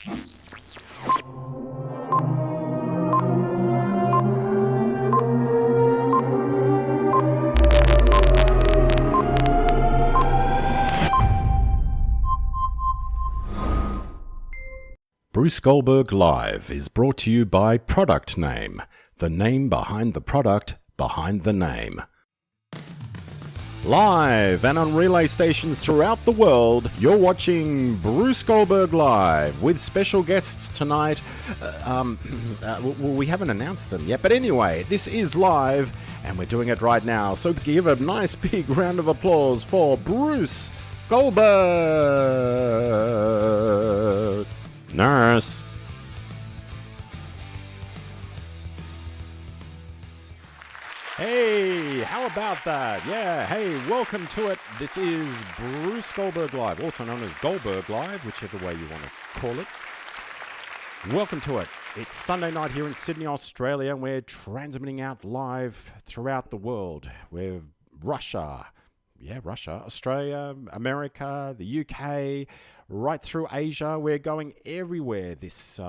Bruce Goldberg Live is brought to you by Product Name, the name behind the product behind the name. Live and on relay stations throughout the world, you're watching Bruce Goldberg Live with special guests tonight. We haven't announced them yet, but anyway, this is live and we're doing it right now. So give a nice big round of applause for Bruce Goldberg. Nurse. Hey, how about that? Yeah, hey, welcome to it. This is Bruce Goldberg Live, also known as Goldberg Live, whichever way you want to call it. Welcome to it. It's Sunday night here in Sydney, Australia, and we're transmitting out live throughout the world. We're Russia, Australia, America, the UK, right through Asia. We're going everywhere this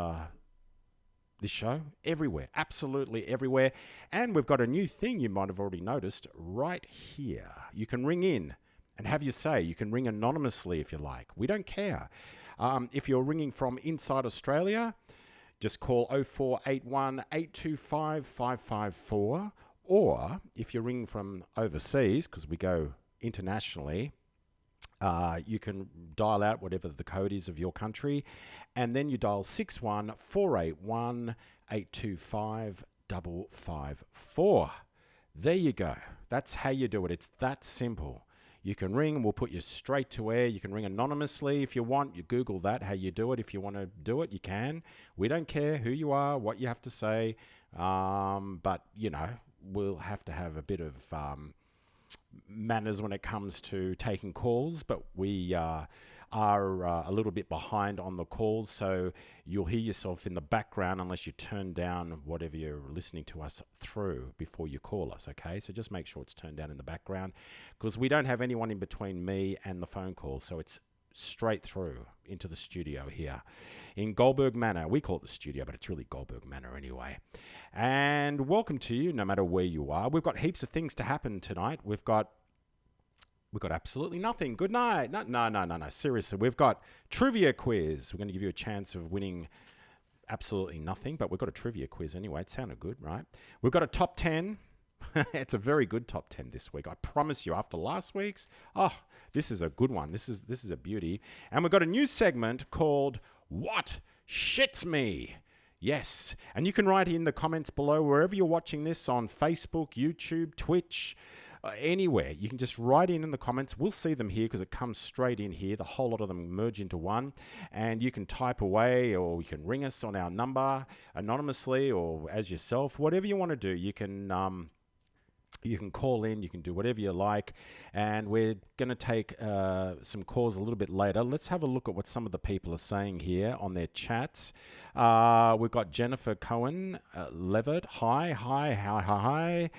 show, everywhere, absolutely everywhere. And we've got a new thing you might have already noticed right here. You can ring in and have your say. You can ring anonymously if you like. We don't care. If you're ringing from inside Australia, just call 0481 825 554. Or if you're ringing from overseas, because we go internationally, you can dial out whatever the code is of your country, and then you dial 61481 825 554. There you go. That's how you do it. It's that simple. You can ring and we'll put you straight to air. You can ring anonymously if you want. You Google that, how you do it. If you want to do it, you can. We don't care who you are, what you have to say, but, you know, we'll have to have a bit of manners when it comes to taking calls, but we are a little bit behind on the calls, so you'll hear yourself in the background unless you turn down whatever you're listening to us through before you call us, okay? So just make sure it's turned down in the background, because we don't have anyone in between me and the phone call, so it's straight through into the studio here in Goldberg Manor. We call it the studio, but it's really Goldberg Manor anyway. And welcome to you, no matter where you are. We've got heaps of things to happen tonight. We've got absolutely nothing. Good night. No. Seriously, we've got trivia quiz. We're going to give you a chance of winning absolutely nothing, but we've got a trivia quiz anyway. It sounded good, right? We've got a top 10. It's a very good top 10 this week. I promise you, after last week's, this is a good one. This is a beauty. And we've got a new segment called What Shits Me? Yes. And you can write in the comments below wherever you're watching this, on Facebook, YouTube, Twitch, anywhere. You can just write in the comments. We'll see them here because it comes straight in here. The whole lot of them merge into one. And you can type away, or you can ring us on our number anonymously or as yourself. Whatever you want to do, you can call in, you can do whatever you like, and we're going to take some calls a little bit later. Let's have a look at what some of the people are saying here on their chats. We've got Jennifer Cohen, Levitt. Hi.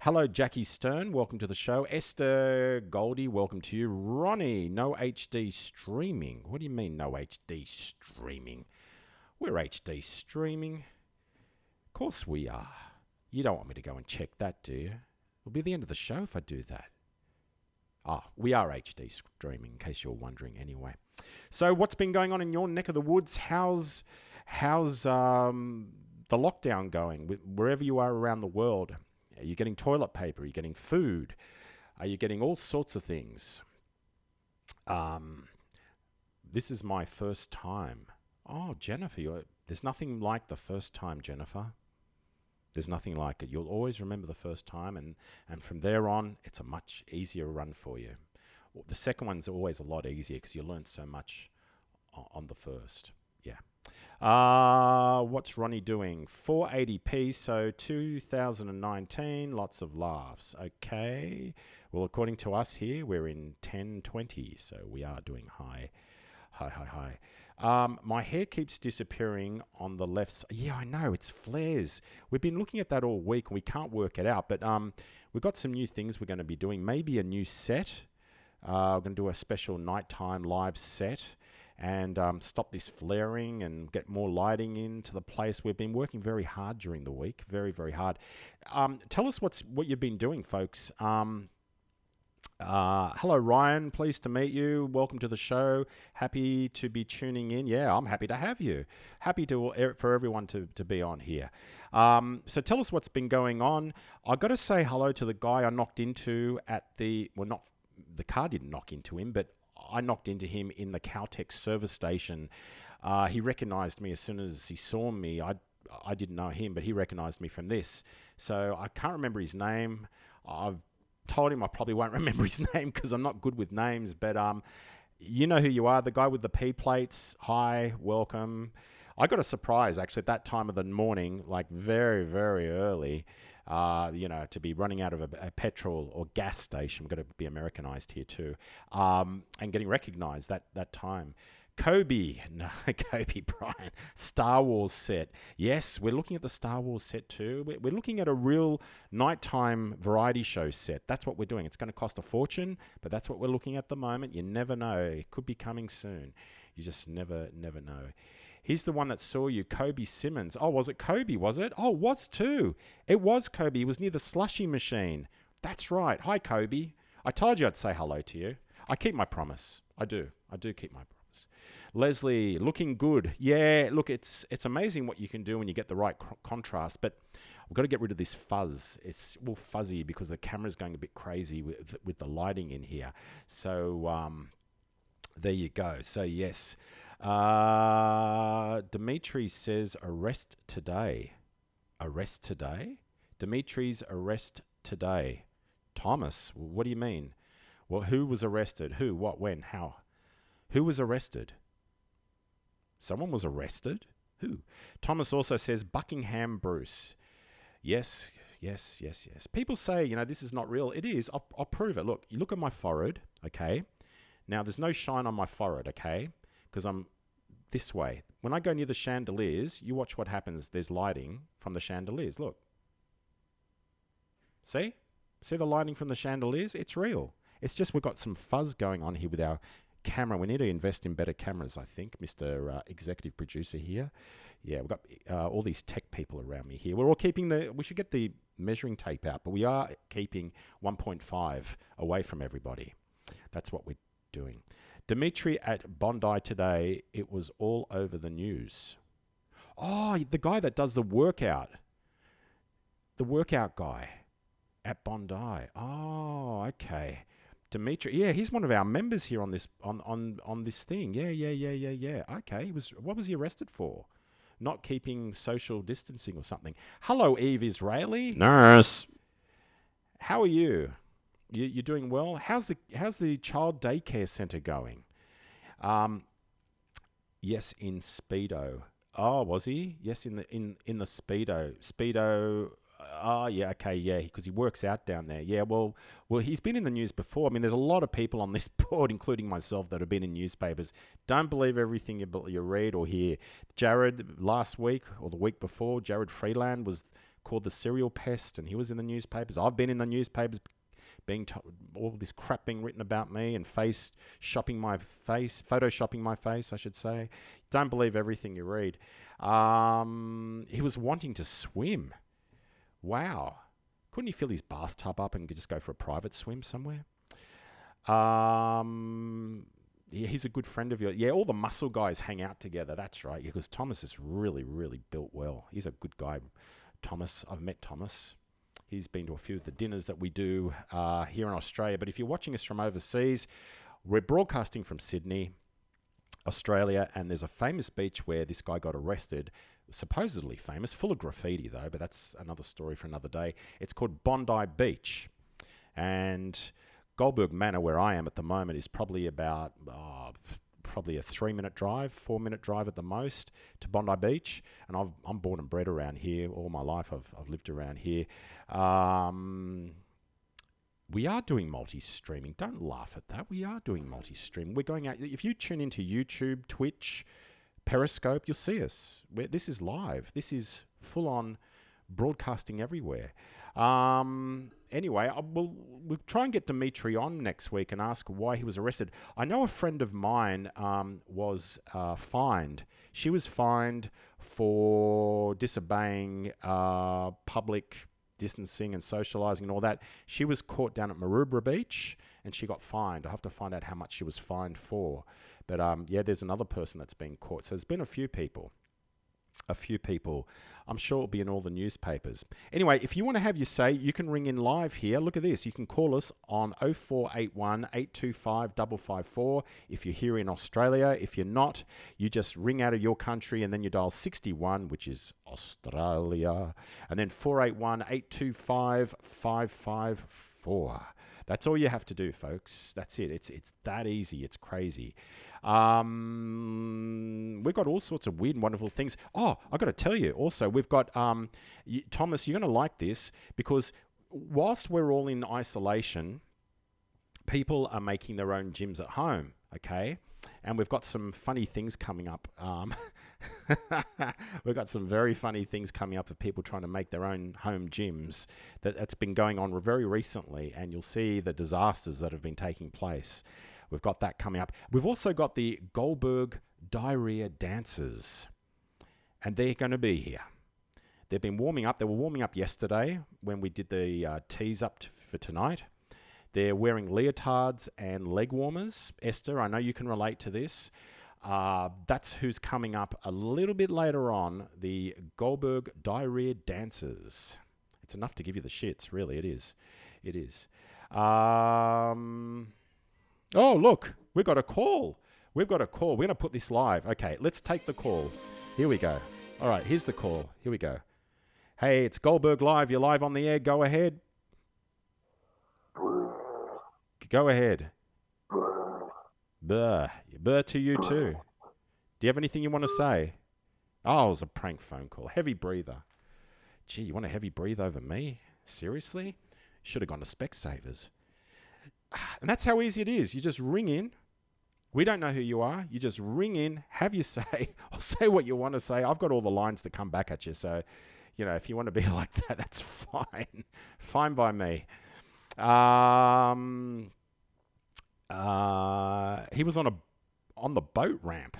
Hello, Jackie Stern. Welcome to the show. Esther Goldie, welcome to you. Ronnie, no HD streaming. What do you mean, no HD streaming? We're HD streaming. Of course we are. You don't want me to go and check that, do you? It'll be the end of the show if I do that. We are HD streaming, in case you're wondering anyway. So what's been going on in your neck of the woods? How's the lockdown going? Wherever you are around the world, are you getting toilet paper? Are you getting food? Are you getting all sorts of things? This is my first time. Oh, Jennifer, there's nothing like the first time, Jennifer. There's nothing like it. You'll always remember the first time, and from there on, it's a much easier run for you. The second one's always a lot easier because you learn so much on the first. Yeah. What's Ronnie doing? 480p, so 2019, lots of laughs. Okay. Well, according to us here, we're in 1020, so we are doing high. My hair keeps disappearing on the left. Yeah, I know, it's flares. We've been looking at that all week and we can't work it out, but we've got some new things we're going to be doing. Maybe a new set. We're going to do a special nighttime live set, and stop this flaring and get more lighting into the place. We've been working very hard during the week, very, very hard. Tell us what you've been doing, folks. Hello, Ryan. Pleased to meet you. Welcome to the show. Happy to be tuning in. Yeah, I'm happy to have you. Happy for everyone to be on here. So tell us what's been going on. I got to say hello to the guy I knocked into at the car didn't knock into him, but I knocked into him in the Caltex service station. He recognized me as soon as he saw me. I didn't know him, but he recognized me from this. So I can't remember his name. I've told him I probably won't remember his name because I'm not good with names, but you know who you are, the guy with the P plates. Hi, welcome. I got a surprise actually at that time of the morning, like very, very early, to be running out of a petrol or gas station. We've got to be Americanized here too, and getting recognized that time. Kobe Bryant, Star Wars set. Yes, we're looking at the Star Wars set too. We're looking at a real nighttime variety show set. That's what we're doing. It's going to cost a fortune, but that's what we're looking at the moment. You never know. It could be coming soon. You just never know. Here's the one that saw you, Kobe Simmons. Oh, was it Kobe, was it? Oh, was too. It was Kobe. He was near the slushy machine. That's right. Hi, Kobe. I told you I'd say hello to you. I keep my promise. I do keep my promise. Leslie, looking good. Yeah, look, it's amazing what you can do when you get the right contrast, but we've got to get rid of this fuzz. It's fuzzy because the camera's going a bit crazy with the lighting in here. So there you go. So yes, Dimitri says arrest today. Arrest today? Dimitri's arrest today. Thomas, what do you mean? Well, who was arrested? Who, what, when, how? Who was arrested? Someone was arrested? Who? Thomas also says Buckingham Bruce. Yes. People say, this is not real. It is. I'll prove it. Look, you look at my forehead, okay? Now, there's no shine on my forehead, okay? Because I'm this way. When I go near the chandeliers, you watch what happens. There's lighting from the chandeliers. Look. See? See the lighting from the chandeliers? It's real. It's just we've got some fuzz going on here with our camera. We need to invest in better cameras, I think, Mr. Executive Producer here. Yeah, we've got all these tech people around me here. We're all keeping we should get the measuring tape out, but we are keeping 1.5 away from everybody. That's what we're doing. Dimitri at Bondi today, it was all over the news. Oh, the guy that does the workout. The workout guy at Bondi. Oh, okay. Dimitri, yeah, he's one of our members here on this on this thing. Yeah. Okay, what was he arrested for? Not keeping social distancing or something. Hello, Eve Israeli. Nurse. How are you? You doing well? How's the child daycare center going? Yes, in Speedo. Oh, was he? Yes, in the Speedo. Oh, yeah, okay, yeah, because he works out down there. Yeah, well, he's been in the news before. I mean, there's a lot of people on this board, including myself, that have been in newspapers. Don't believe everything you read or hear. Jared, last week or the week before, Jared Freeland was called the serial pest, and he was in the newspapers. I've been in the newspapers, all this crap being written about me and photoshopping my face, I should say. Don't believe everything you read. He was wanting to swim. Wow. Couldn't he fill his bathtub up and just go for a private swim somewhere? He's a good friend of yours. Yeah, all the muscle guys hang out together. That's right. Yeah, because Thomas is really, really built well. He's a good guy, Thomas. I've met Thomas. He's been to a few of the dinners that we do here in Australia. But if you're watching us from overseas, we're broadcasting from Sydney, Australia, and there's a famous beach where this guy got arrested. Supposedly famous, full of graffiti though, but that's another story for another day. It's called Bondi Beach, and Goldberg Manor, where I am at the moment, is probably about a 3-minute drive, 4-minute drive at the most to Bondi Beach. And I'm born and bred around here all my life. I've lived around here. We are doing multi-streaming. Don't laugh at that. We are doing multi-streaming. We're going out. If you tune into YouTube, Twitch, Periscope, you'll see us. This is live. This is full-on broadcasting everywhere. Anyway, we'll try and get Dimitri on next week and ask why he was arrested. I know a friend of mine was fined. She was fined for disobeying public distancing and socializing and all that. She was caught down at Maroubra Beach and she got fined. I have to find out how much she was fined for. But yeah, there's another person that's been caught. So there's been a few people. I'm sure it'll be in all the newspapers. Anyway, if you want to have your say, you can ring in live here. Look at this. You can call us on 0481 825 554 if you're here in Australia. If you're not, you just ring out of your country and then you dial 61, which is Australia, and then 481 825 554. That's all you have to do, folks. That's it. It's that easy. It's crazy. We've got all sorts of weird and wonderful things. Oh, I've got to tell you also, we've got, Thomas, you're going to like this because whilst we're all in isolation, people are making their own gyms at home, okay? And we've got some funny things coming up. We've got some very funny things coming up of people trying to make their own home gyms. That's been going on very recently, and you'll see the disasters that have been taking place. We've got that coming up. We've also got the Goldberg diarrhea dancers, and they're going to be here. They've been warming up. They were warming up yesterday when we did the tease up for tonight. They're wearing leotards and leg warmers. Esther, I know you can relate to this. That's who's coming up a little bit later on, the Goldberg diarrhea dancers. It's enough to give you the shits, really. It is. It is. Oh, look, we've got a call. We're going to put this live. Okay, let's take the call. Here we go. All right, here's the call. Here we go. Hey, it's Goldberg Live. You're live on the air. Go ahead. Go ahead. Burr. Burr to you too. Do you have anything you want to say? Oh, it was a prank phone call. Heavy breather. Gee, you want a heavy breathe over me? Seriously? Should have gone to Specsavers. And that's how easy it is. You just ring in. We don't know who you are. You just ring in, have your say, or say what you want to say. I've got all the lines to come back at you. So, if you want to be like that, that's fine. Fine by me. He was on the boat ramp.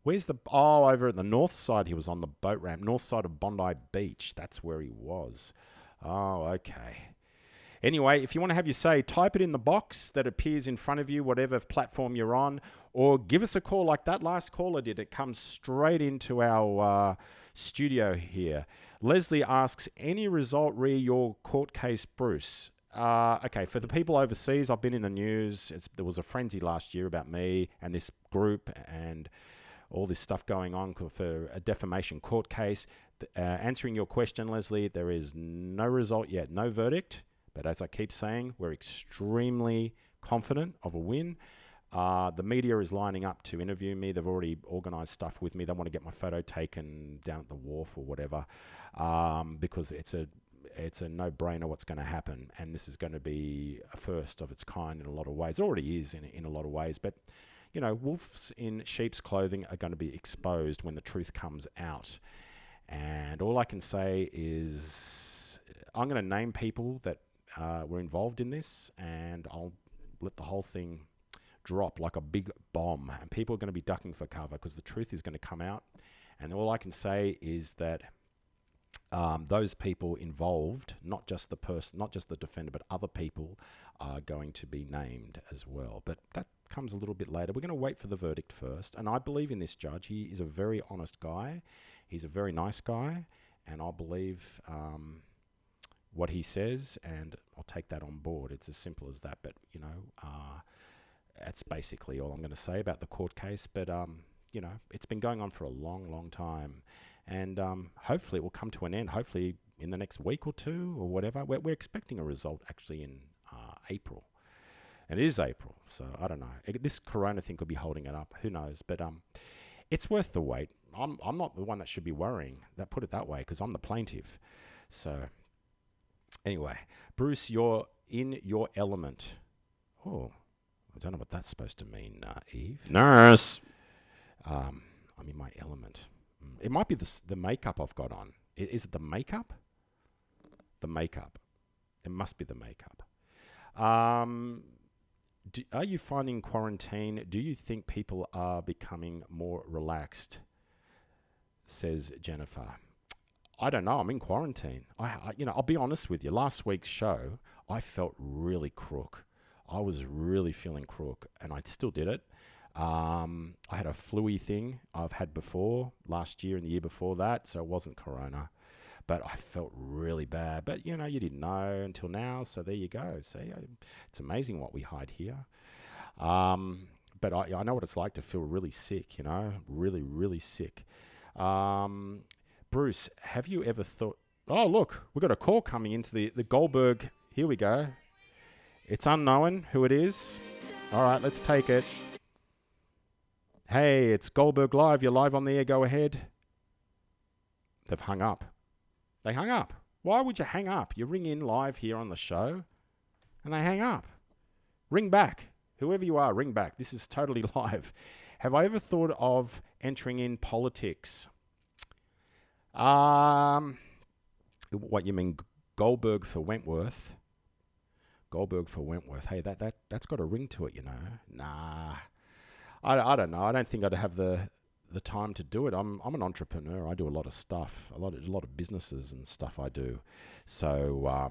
Where's over at the north side. He was on the boat ramp, north side of Bondi Beach. That's where he was. Oh, okay. Anyway, if you want to have your say, type it in the box that appears in front of you, whatever platform you're on, or give us a call like that last caller did. It comes straight into our studio here. Leslie asks, any result re your court case, Bruce? Okay, for the people overseas, I've been in the news. There was a frenzy last year about me and this group and all this stuff going on for a defamation court case. Answering your question, Leslie, there is no result yet, no verdict. But as I keep saying, we're extremely confident of a win. The media is lining up to interview me. They've already organised stuff with me. They want to get my photo taken down at the wharf or whatever, because it's a no-brainer what's going to happen. And this is going to be a first of its kind in a lot of ways. It already is in a lot of ways. But, wolves in sheep's clothing are going to be exposed when the truth comes out. And all I can say is I'm going to name people that were involved in this, and I'll let the whole thing drop like a big bomb, and people are going to be ducking for cover because the truth is going to come out. And all I can say is that those people involved, not just the person, not just the defender, but other people are going to be named as well. But that comes a little bit later. We're going to wait for the verdict first, and I believe in this judge. He is a very honest guy. He's a very nice guy, and I'll believe what he says, and I'll take that on board. It's as simple as that. But that's basically all I'm going to say about the court case. But it's been going on for a long time, and hopefully it will come to an end. Hopefully in the next week or two or whatever. We're expecting a result actually in April, and it is April. So I don't know. This Corona thing could be holding it up. Who knows? But it's worth the wait. I'm not the one that should be worrying. Put it that way, because I'm the plaintiff. So. Anyway, Bruce, you're in your element. Oh, I don't know what that's supposed to mean, Eve. Nurse. I'm in my element. It might be the makeup I've got on. Is it the makeup? The makeup. It must be the makeup. Are you finding quarantine? Do you think people are becoming more relaxed? Says Jennifer. I don't know. I'm in quarantine. I'll be honest with you. Last week's show, I felt really crook. I was really feeling crook, and I still did it. I had a flu-y thing I've had before, last year and the year before that, so it wasn't corona. But I felt really bad. But, you didn't know until now, so there you go. See, it's amazing what we hide here. But I know what it's like to feel really sick, really, really sick. Bruce, have you ever thought... Oh, look, we've got a call coming into the Goldberg. Here we go. It's unknown who it is. All right, let's take it. Hey, it's Goldberg Live. You're live on the air. Go ahead. They've hung up. They hung up. Why would you hang up? You ring in live here on the show, and they hang up. Ring back. Whoever you are, ring back. This is totally live. Have I ever thought of entering in politics? What you mean, Goldberg for Wentworth? Goldberg for Wentworth. Hey, that's got a ring to it, Nah, I don't know. I don't think I'd have the time to do it. I'm an entrepreneur. I do a lot of stuff, a lot of businesses and stuff I do. So,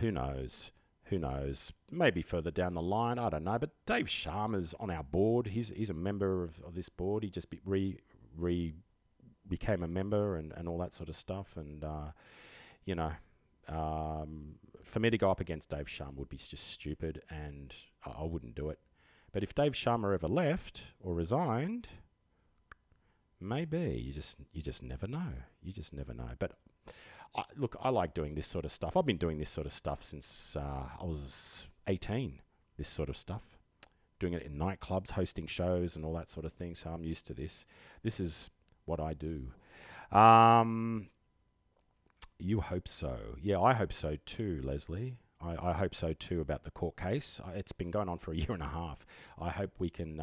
who knows? Who knows? Maybe further down the line, I don't know. But Dave Sharma's on our board. He's a member of this board. He just became a member and all that sort of stuff. And, for me to go up against Dave Sharma would be just stupid, and I wouldn't do it. But if Dave Sharma ever left or resigned, maybe. You just never know. You just never know. But look, I like doing this sort of stuff. I've been doing this sort of stuff since I was 18, this sort of stuff. Doing it in nightclubs, hosting shows and all that sort of thing. So I'm used to this. This is what I do. You hope so. Yeah, I hope so too, Leslie. I hope so too about the court case. It's been going on for a year and a half. I hope we can,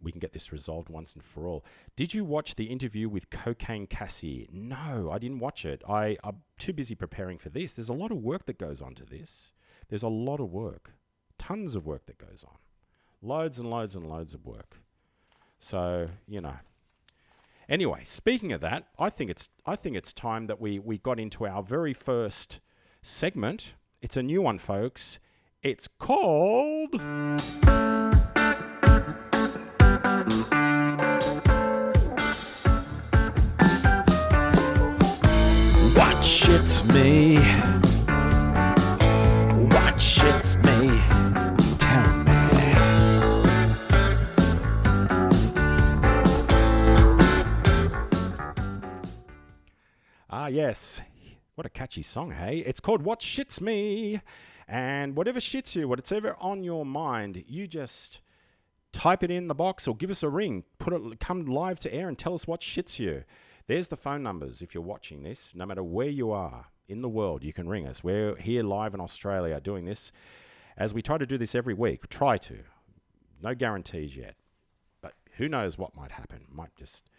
we can get this resolved once and for all. Did you watch the interview with Cocaine Cassie? No, I didn't watch it. I'm too busy preparing for this. There's a lot of work that goes on to this. There's a lot of work. Tons of work that goes on. Loads and loads and loads of work. So, Anyway, speaking of that, I think it's time that we got into our very first segment. It's a new one, folks. It's called... What shits me? What shits me? Tell me. Ah, yes. What a catchy song, hey? It's called What Shits Me. And whatever shits you, whatever on your mind, you just type it in the box or give us a ring. Come live to air and tell us what shits you. There's the phone numbers if you're watching this. No matter where you are in the world, you can ring us. We're here live in Australia doing this as we try to do this every week. Try to. No guarantees yet. But who knows what might happen. Might just...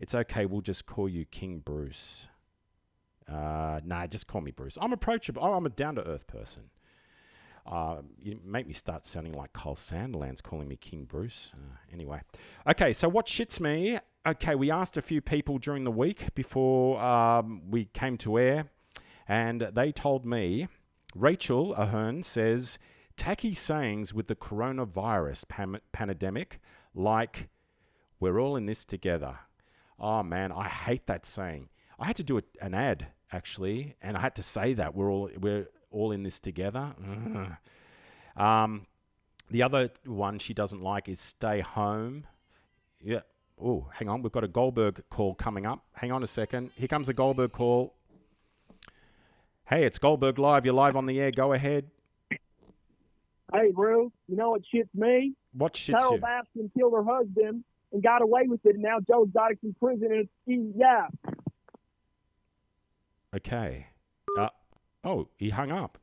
it's okay. We'll just call you King Bruce. Nah, just call me Bruce. I'm approachable. I'm a down-to-earth person. You make me start sounding like Cole Sanderlands calling me King Bruce. Anyway. Okay, so what shits me? Okay, we asked a few people during the week before we came to air, and they told me, Rachel Ahern says, tacky sayings with the coronavirus pandemic, like... we're all in this together. Oh, man, I hate that saying. I had to do an ad, actually, and I had to say that. We're all in this together. The other one she doesn't like is stay home. Yeah. Oh, hang on. We've got a Goldberg call coming up. Hang on a second. Here comes a Goldberg call. Hey, it's Goldberg Live. You're live on the air. Go ahead. Hey, bro. You know what shits me? What shits Carol you? Baskin killed her husband and got away with it, and now Joe Exotic's in prison, and yeah. Okay. He hung up.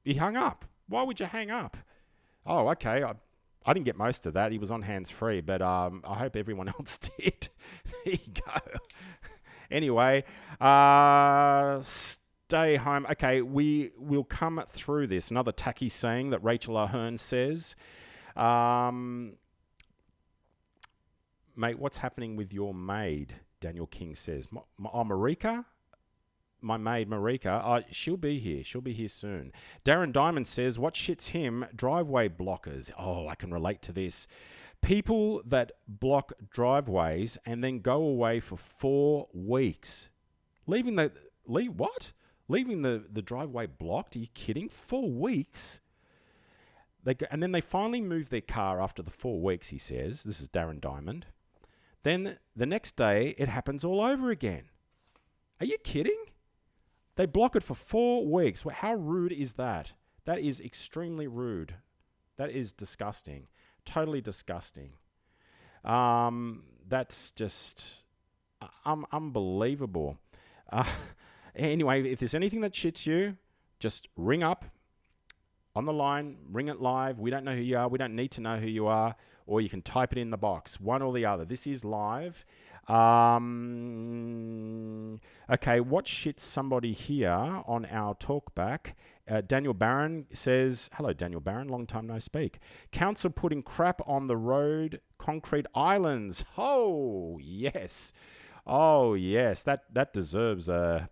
He hung up. Why would you hang up? Oh, okay. I didn't get most of that. He was on hands-free, but I hope everyone else did. There you go. Anyway, stay home. Okay, we'll come through this. Another tacky saying that Rachel Ahern says. Mate, what's happening with your maid? Daniel King says. Marika? My maid, Marika, she'll be here. She'll be here soon. Darren Diamond says, what shits him? Driveway blockers. Oh, I can relate to this. People that block driveways and then go away for 4 weeks. Leaving the driveway blocked? Are you kidding? 4 weeks? And then they finally move their car after the 4 weeks, he says. This is Darren Diamond. Then the next day, it happens all over again. Are you kidding? They block it for 4 weeks. How rude is that? That is extremely rude. That is disgusting. Totally disgusting. That's just unbelievable. Anyway, if there's anything that shits you, just ring up on the line, ring it live. We don't know who you are. We don't need to know who you are. Or you can type it in the box, one or the other. This is live. Okay, what shits somebody here on our talkback? Daniel Barron says, hello, Daniel Barron, long time no speak. Council putting crap on the road, concrete islands. Oh, yes. Oh, yes. That deserves a...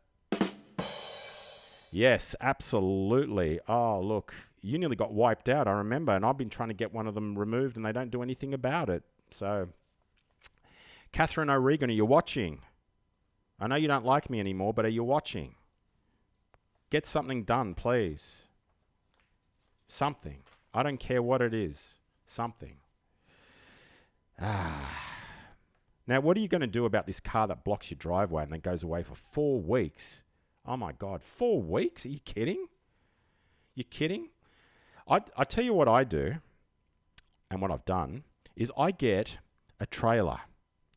Yes, absolutely. Oh, look, you nearly got wiped out, I remember, and I've been trying to get one of them removed, and they don't do anything about it. So... Catherine O'Regan, are you watching? I know you don't like me anymore, but are you watching? Get something done, please. Something. I don't care what it is. Something. Now, what are you going to do about this car that blocks your driveway and then goes away for 4 weeks? Oh, my God. 4 weeks? Are you kidding? You kidding? I tell you what I do, and what I've done, is I get a trailer.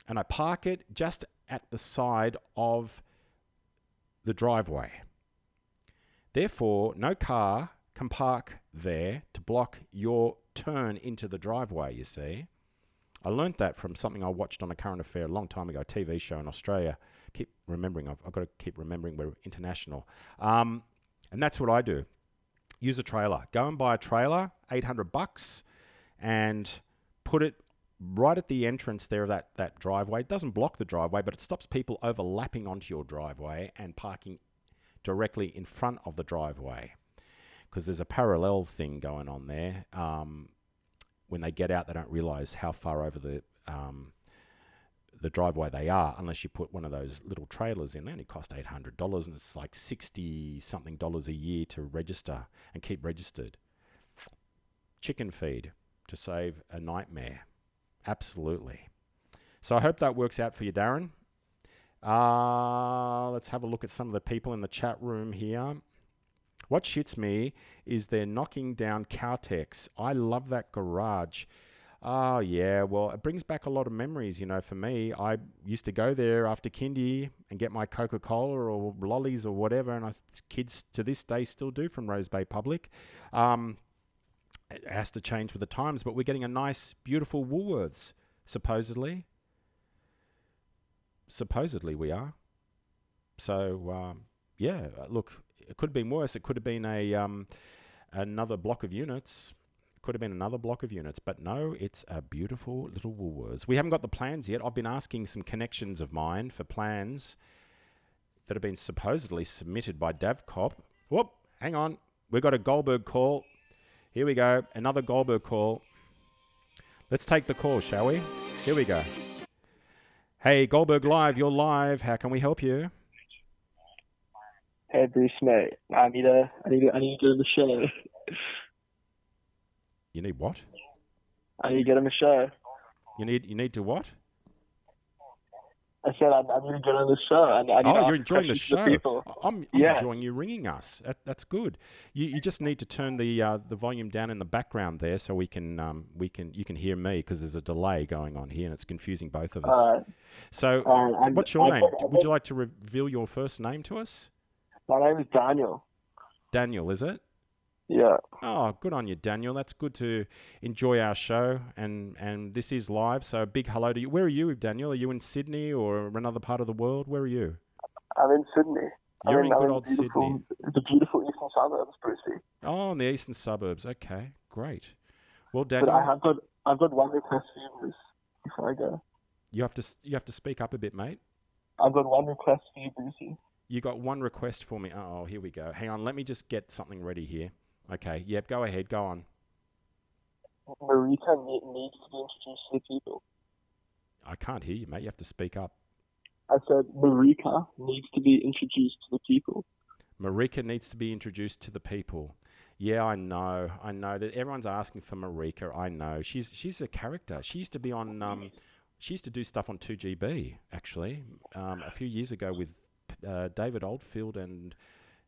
And I park it just at the side of the driveway. Therefore, no car can park there to block your turn into the driveway, you see. I learnt that from something I watched on a current affair a long time ago, a TV show in Australia. Keep remembering, I've got to keep remembering we're international. And that's what I do. Use a trailer. Go and buy a trailer, $800, and put it right at the entrance there of that driveway. It doesn't block the driveway, but it stops people overlapping onto your driveway and parking directly in front of the driveway, because there's a parallel thing going on there. When they get out, they don't realise how far over the driveway they are, unless you put one of those little trailers in. They only cost $800, and it's like $60-something a year to register and keep registered. Chicken feed to save a nightmare. Absolutely. So I hope that works out for you, Darren. Let's have a look at some of the people in the chat room here. What shits me is they're knocking down Caltex. I love that garage. Oh, yeah. Well, it brings back a lot of memories, for me. I used to go there after kindy and get my Coca-Cola or lollies or whatever, and kids to this day still do from Rose Bay Public. It has to change with the times, but we're getting a nice, beautiful Woolworths, supposedly. Supposedly we are. So, yeah, look, it could have been worse. It could have been another block of units. It could have been another block of units. But no, it's a beautiful little Woolworths. We haven't got the plans yet. I've been asking some connections of mine for plans that have been supposedly submitted by Davcop. Whoop, hang on. We've got a Goldberg call. Here we go. Another Goldberg call. Let's take the call, shall we? Here we go. Hey, Goldberg Live, you're live. How can we help you? Hey, Bruce, mate. I need to get on the show. You need what? I need to get on the show. You need to what? I said I need to get on the show. You're enjoying the show. I'm Yeah. enjoying you ringing us. That's good. You just need to turn the volume down in the background there, so you can hear me, because there's a delay going on here and it's confusing both of us. So, what's your name? Would you like to reveal your first name to us? My name is Daniel. Daniel, is it? Yeah, Oh, good on you, Daniel. That's good to enjoy our show, and this is live, so a big hello to you. Where are you, Daniel? Are you in Sydney or another part of the world? Where are you? I'm in Sydney. You're in good I'm in old Sydney. the beautiful eastern suburbs, Brucey. Oh, in the eastern suburbs. Okay, great. Well, But Daniel, I've got one request for you, Bruce, before I go. you have to speak up a bit, mate. I've got one request for you, Brucey. You got one request for me. Oh, here we go. Hang on, let me just get something ready here. Okay, yep, go ahead, go on. Marika needs to be introduced to the people. I can't hear you, mate. You have to speak up. I said Marika needs to be introduced to the people. Marika needs to be introduced to the people. Yeah, I know that everyone's asking for Marika. I know she's a character. She used to be on. She used to do stuff on 2GB actually a few years ago with David Oldfield and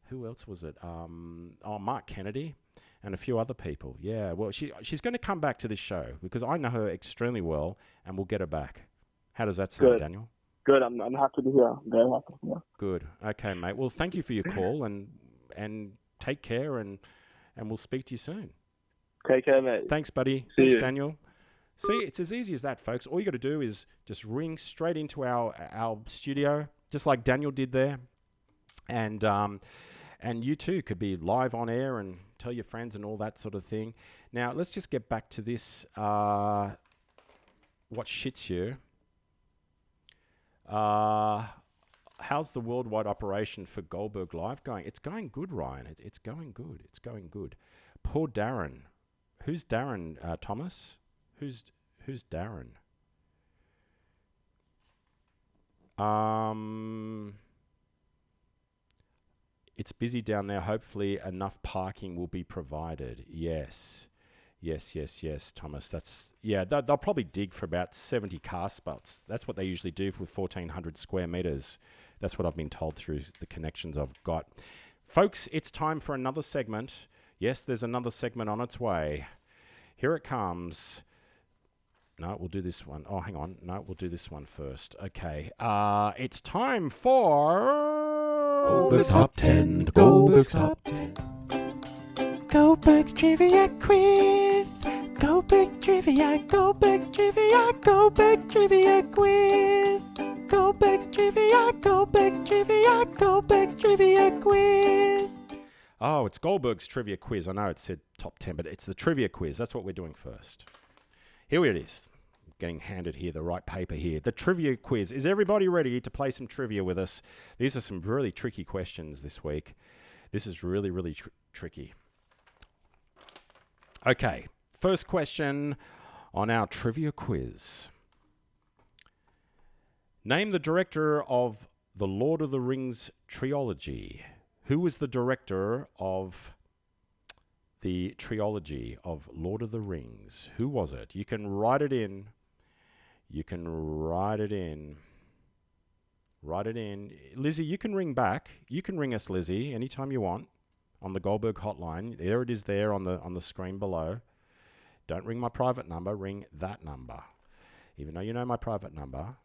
who else was it? Mark Kennedy and a few other people. Yeah, well, she's going to come back to this show because I know her extremely well, and we'll get her back. How does that sound, Good. Daniel? Good. I'm happy to hear. I'm very happy to hear. Good. Okay, mate. Well, thank you for your call, and take care, and we'll speak to you soon. Take care, mate. Thanks, buddy. See Thanks, you. Daniel. See, it's as easy as that, folks. All you got to do is just ring straight into our studio, just like Daniel did there, and you too could be live on air and tell your friends and all that sort of thing. Now, let's just get back to this. What shits you? How's the worldwide operation for Goldberg Live going? It's going good, Ryan. It's going good. It's going good. Poor Darren. Who's Darren, Thomas? Who's Darren? It's busy down there. Hopefully enough parking will be provided. Yes, Thomas. They'll probably dig for about 70 car spots. That's what they usually do with 1,400 square meters. That's what I've been told through the connections I've got. Folks, it's time for another segment. Yes, there's another segment on its way. Here it comes. No, we'll do this one. Oh, hang on. No, we'll do this one first. Okay. It's time for Goldberg's Top 10. Goldberg's Top 10. Goldberg's Trivia Quiz. Goldberg's Trivia. Goldberg's Trivia. Goldberg's Trivia Quiz. Goldberg's Trivia. Goldberg's Trivia. Goldberg's Trivia Quiz. Oh, it's Goldberg's Trivia Quiz. I know it said top 10, but it's the Trivia Quiz. That's what we're doing first. Here it is. I'm getting handed here the right paper here. The Trivia Quiz. Is everybody ready to play some trivia with us? These are some really tricky questions this week. This is really, really tricky. Okay, first question on our Trivia Quiz. Name the director of the Lord of the Rings trilogy. Who was the director of the trilogy of Lord of the Rings? Who was it? You can write it in. Write it in. Lizzie, you can ring back. You can ring us, Lizzie, anytime you want on the Goldberg hotline. There it is there on the screen below. Don't ring my private number. Ring that number. Even though you know my private number.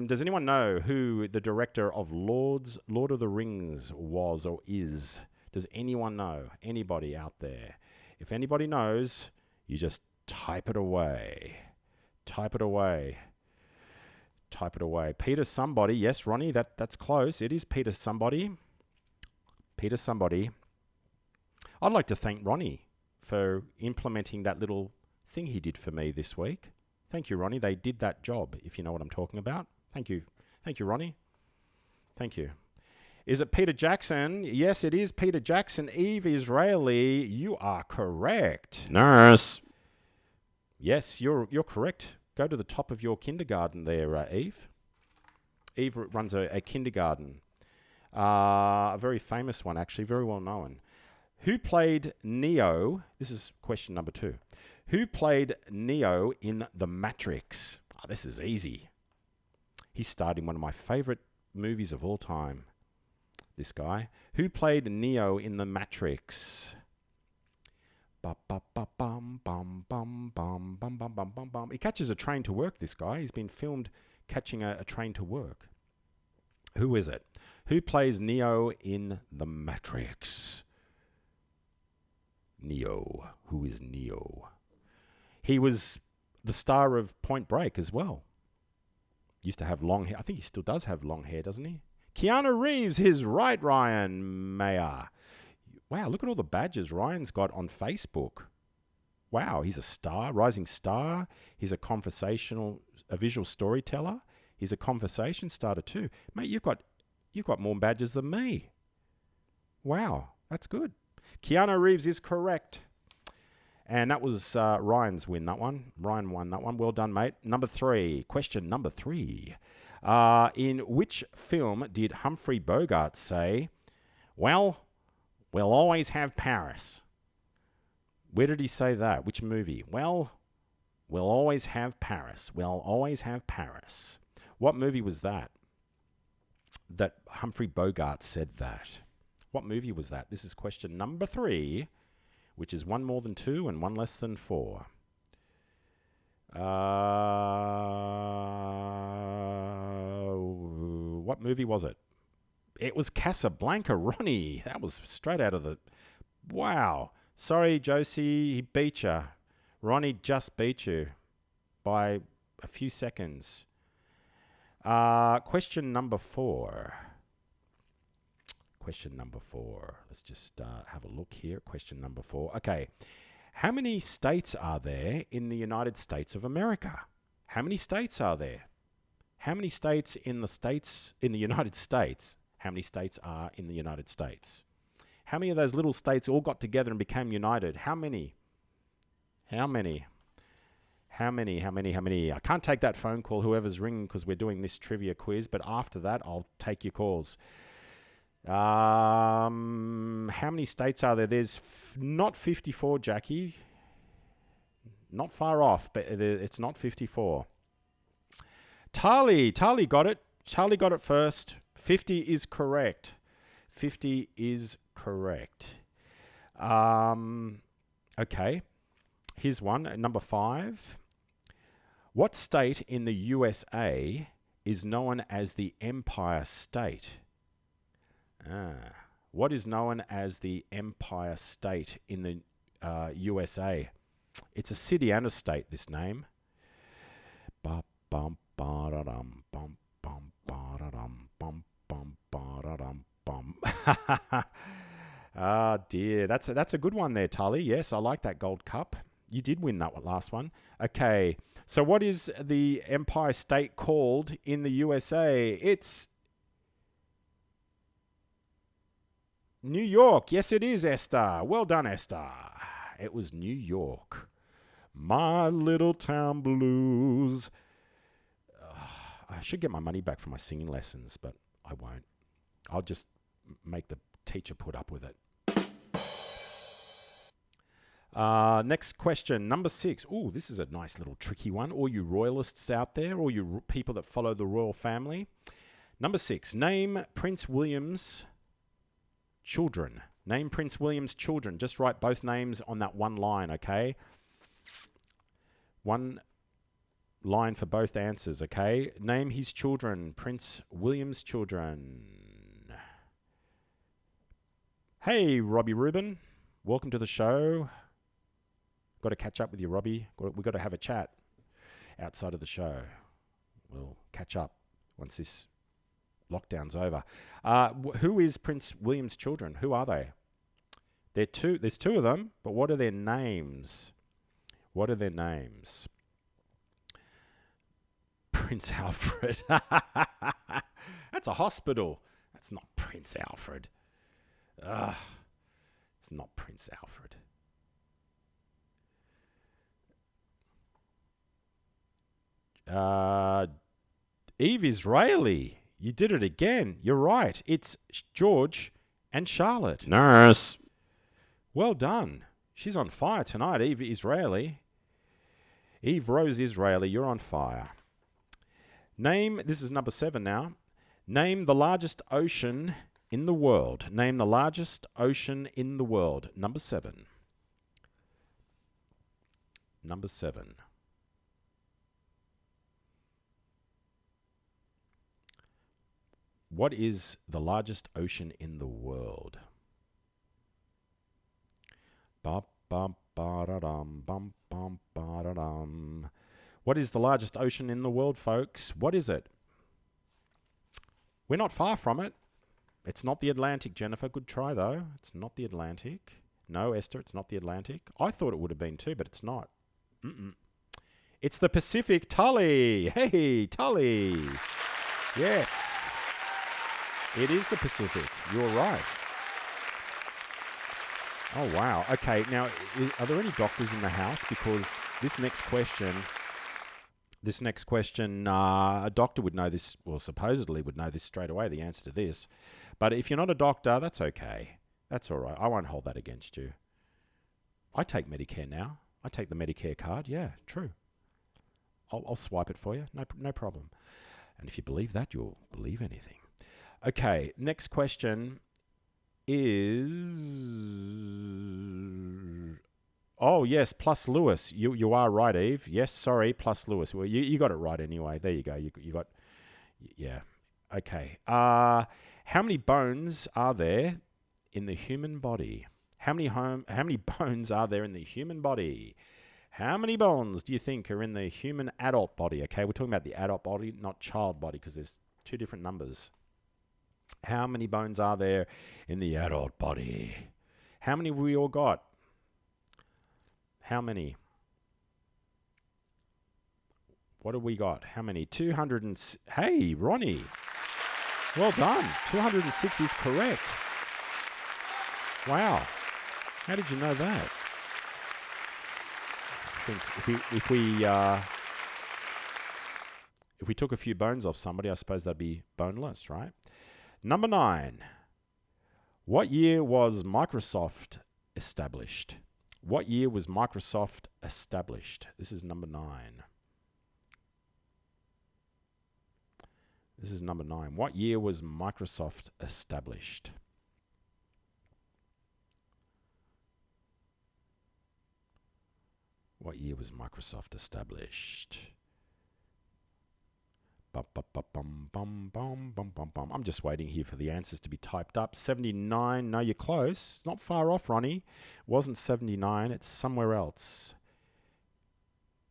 Does anyone know who the director of Lord of the Rings was or is? Does anyone know? Anybody out there? If anybody knows, you just type it away. Type it away. Peter somebody. Yes, Ronnie, that's close. It is Peter somebody. Peter somebody. I'd like to thank Ronnie for implementing that little thing he did for me this week. Thank you, Ronnie. They did that job, if you know what I'm talking about. Thank you. Thank you, Ronnie. Thank you. Is it Peter Jackson? Yes, it is Peter Jackson. Eve Israeli, you are correct. Nurse. Yes, you're correct. Go to the top of your kindergarten there, Eve. Eve runs a kindergarten. A very famous one, actually, very well known. Who played Neo? This is question number 2. Who played Neo in The Matrix? Oh, this is easy. He starred in one of my favorite movies of all time. This guy. Who played Neo in The Matrix? He catches a train to work, this guy. He's been filmed catching a train to work. Who is it? Who plays Neo in The Matrix? Neo. Who is Neo? He was the star of Point Break as well. Used to have long hair. I think he still does have long hair, doesn't he? Keanu Reeves, his right, Ryan Mayer. Wow, look at all the badges Ryan's got on Facebook. Wow, he's a star, rising star. He's a visual storyteller. He's a conversation starter too. Mate, you've got more badges than me. Wow, that's good. Keanu Reeves is correct. And that was Ryan's win, that one. Ryan won that one. Well done, mate. Question number 3. In which film did Humphrey Bogart say, well, we'll always have Paris? Where did he say that? Which movie? Well, we'll always have Paris. We'll always have Paris. What movie was that? That Humphrey Bogart said that. What movie was that? This is question number 3, which is one more than 2 and one less than 4. What movie was it? It was Casablanca, Ronnie. That was straight out of the... Wow. Sorry, Josie, he beat you. Ronnie just beat you by a few seconds. Question number 4. Question number 4. Let's just have a look here. Question number 4. Okay. How many states are there in the United States of America? How many states are there? How many states in the United States? How many states are in the United States? How many of those little states all got together and became united? How many? How many? How many? How many? How many? I can't take that phone call, whoever's ringing, because we're doing this trivia quiz. But after that, I'll take your calls. How many states are there? There's not 54, Jackie. Not far off, but it's not 54. Tali got it. Charlie got it first. 50 is correct. 50 is correct. Okay. Here's one. Number 5. What state in the USA is known as the Empire State? What is known as the Empire State in the USA? It's a city and a state, this name. Bum bum ba-da-dum, bum bum ba-da-dum, bum bum ba-da-dum, bum. Ah, dear. That's a good one there, Tully. Yes, I like that gold cup. You did win that one, last one. Okay. So what is the Empire State called in the USA? It's New York. Yes, it is, Esther. Well done, Esther. It was New York. My little town blues. I should get my money back for my singing lessons, but I won't. I'll just make the teacher put up with it. Next question, number 6. Ooh, this is a nice little tricky one. All you royalists out there, all you people that follow the royal family. Number 6, name Prince William's children. Name Prince William's children. Just write both names on that one line, okay? One line for both answers, okay? Name his children. Prince William's children. Hey, Robbie Rubin. Welcome to the show. Got to catch up with you, Robbie. We've got to have a chat outside of the show. We'll catch up once this lockdown's over. Who is Prince William's children? Who are they? There's two of them, but what are their names? What are their names? Prince Alfred. That's a hospital. That's not Prince Alfred. It's not Prince Alfred. Eve Israeli. You did it again. You're right. It's George and Charlotte. Nurse. Well done. She's on fire tonight, Eve Israeli. Eve Rose Israeli, you're on fire. This is number 7 now. Name the largest ocean in the world. Name the largest ocean in the world. Number 7. Number 7. What is the largest ocean in the world? Bum, bum, ba-da-dum, bum, bum, ba-da-dum. What is the largest ocean in the world, folks? What is it? We're not far from it. It's not the Atlantic, Jennifer. Good try, though. It's not the Atlantic. No, Esther, it's not the Atlantic. I thought it would have been too, but it's not. It's the Pacific. Tully. Hey, Tully. Yes. It is the Pacific. You're right. Oh, wow. Okay, now, are there any doctors in the house? Because this next question, a doctor would know this, well, supposedly would know this straight away, the answer to this. But if you're not a doctor, that's okay. That's all right. I won't hold that against you. I take Medicare now. I take the Medicare card. Yeah, true. I'll swipe it for you. No problem. And if you believe that, you'll believe anything. Okay, next question is... Oh, yes, plus Lewis. You are right, Eve. Yes, sorry, plus Lewis. Well, you got it right anyway. There you go. You got... Yeah. Okay. How many bones are there in the human body? How many bones are there in the human body? How many bones do you think are in the human adult body? Okay, we're talking about the adult body, not child body, because there's two different numbers. How many bones are there in the adult body? How many have we all got? How many? What have we got? How many? 200 and... Hey, Ronnie. Well done. 206 is correct. Wow. How did you know that? I think if we took a few bones off somebody, I suppose they'd be boneless, right? Number 9. What year was Microsoft established? What year was Microsoft established? This is number 9. This is number 9. What year was Microsoft established? What year was Microsoft established? I'm just waiting here for the answers to be typed up. 79. No, you're close. Not far off, Ronnie. It wasn't 79. It's somewhere else.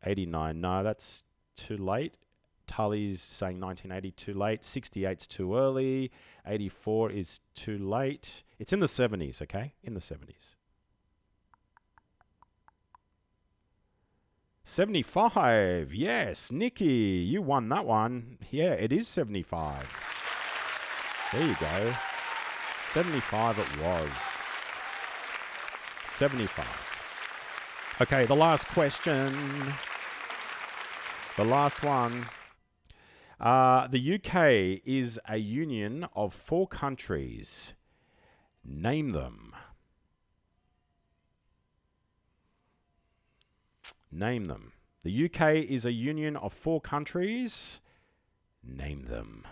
89. No, that's too late. Tully's saying 1980, too late. 68's too early. 84 is too late. It's in the 70s, okay? In the 70s. 75. Yes, Nikki, you won that one. Yeah, it is 75. There you go. 75 it was. 75. Okay, the last question. The last one. The UK is a union of 4 countries. Name them. Name them. The UK is a union of 4 countries. Name them.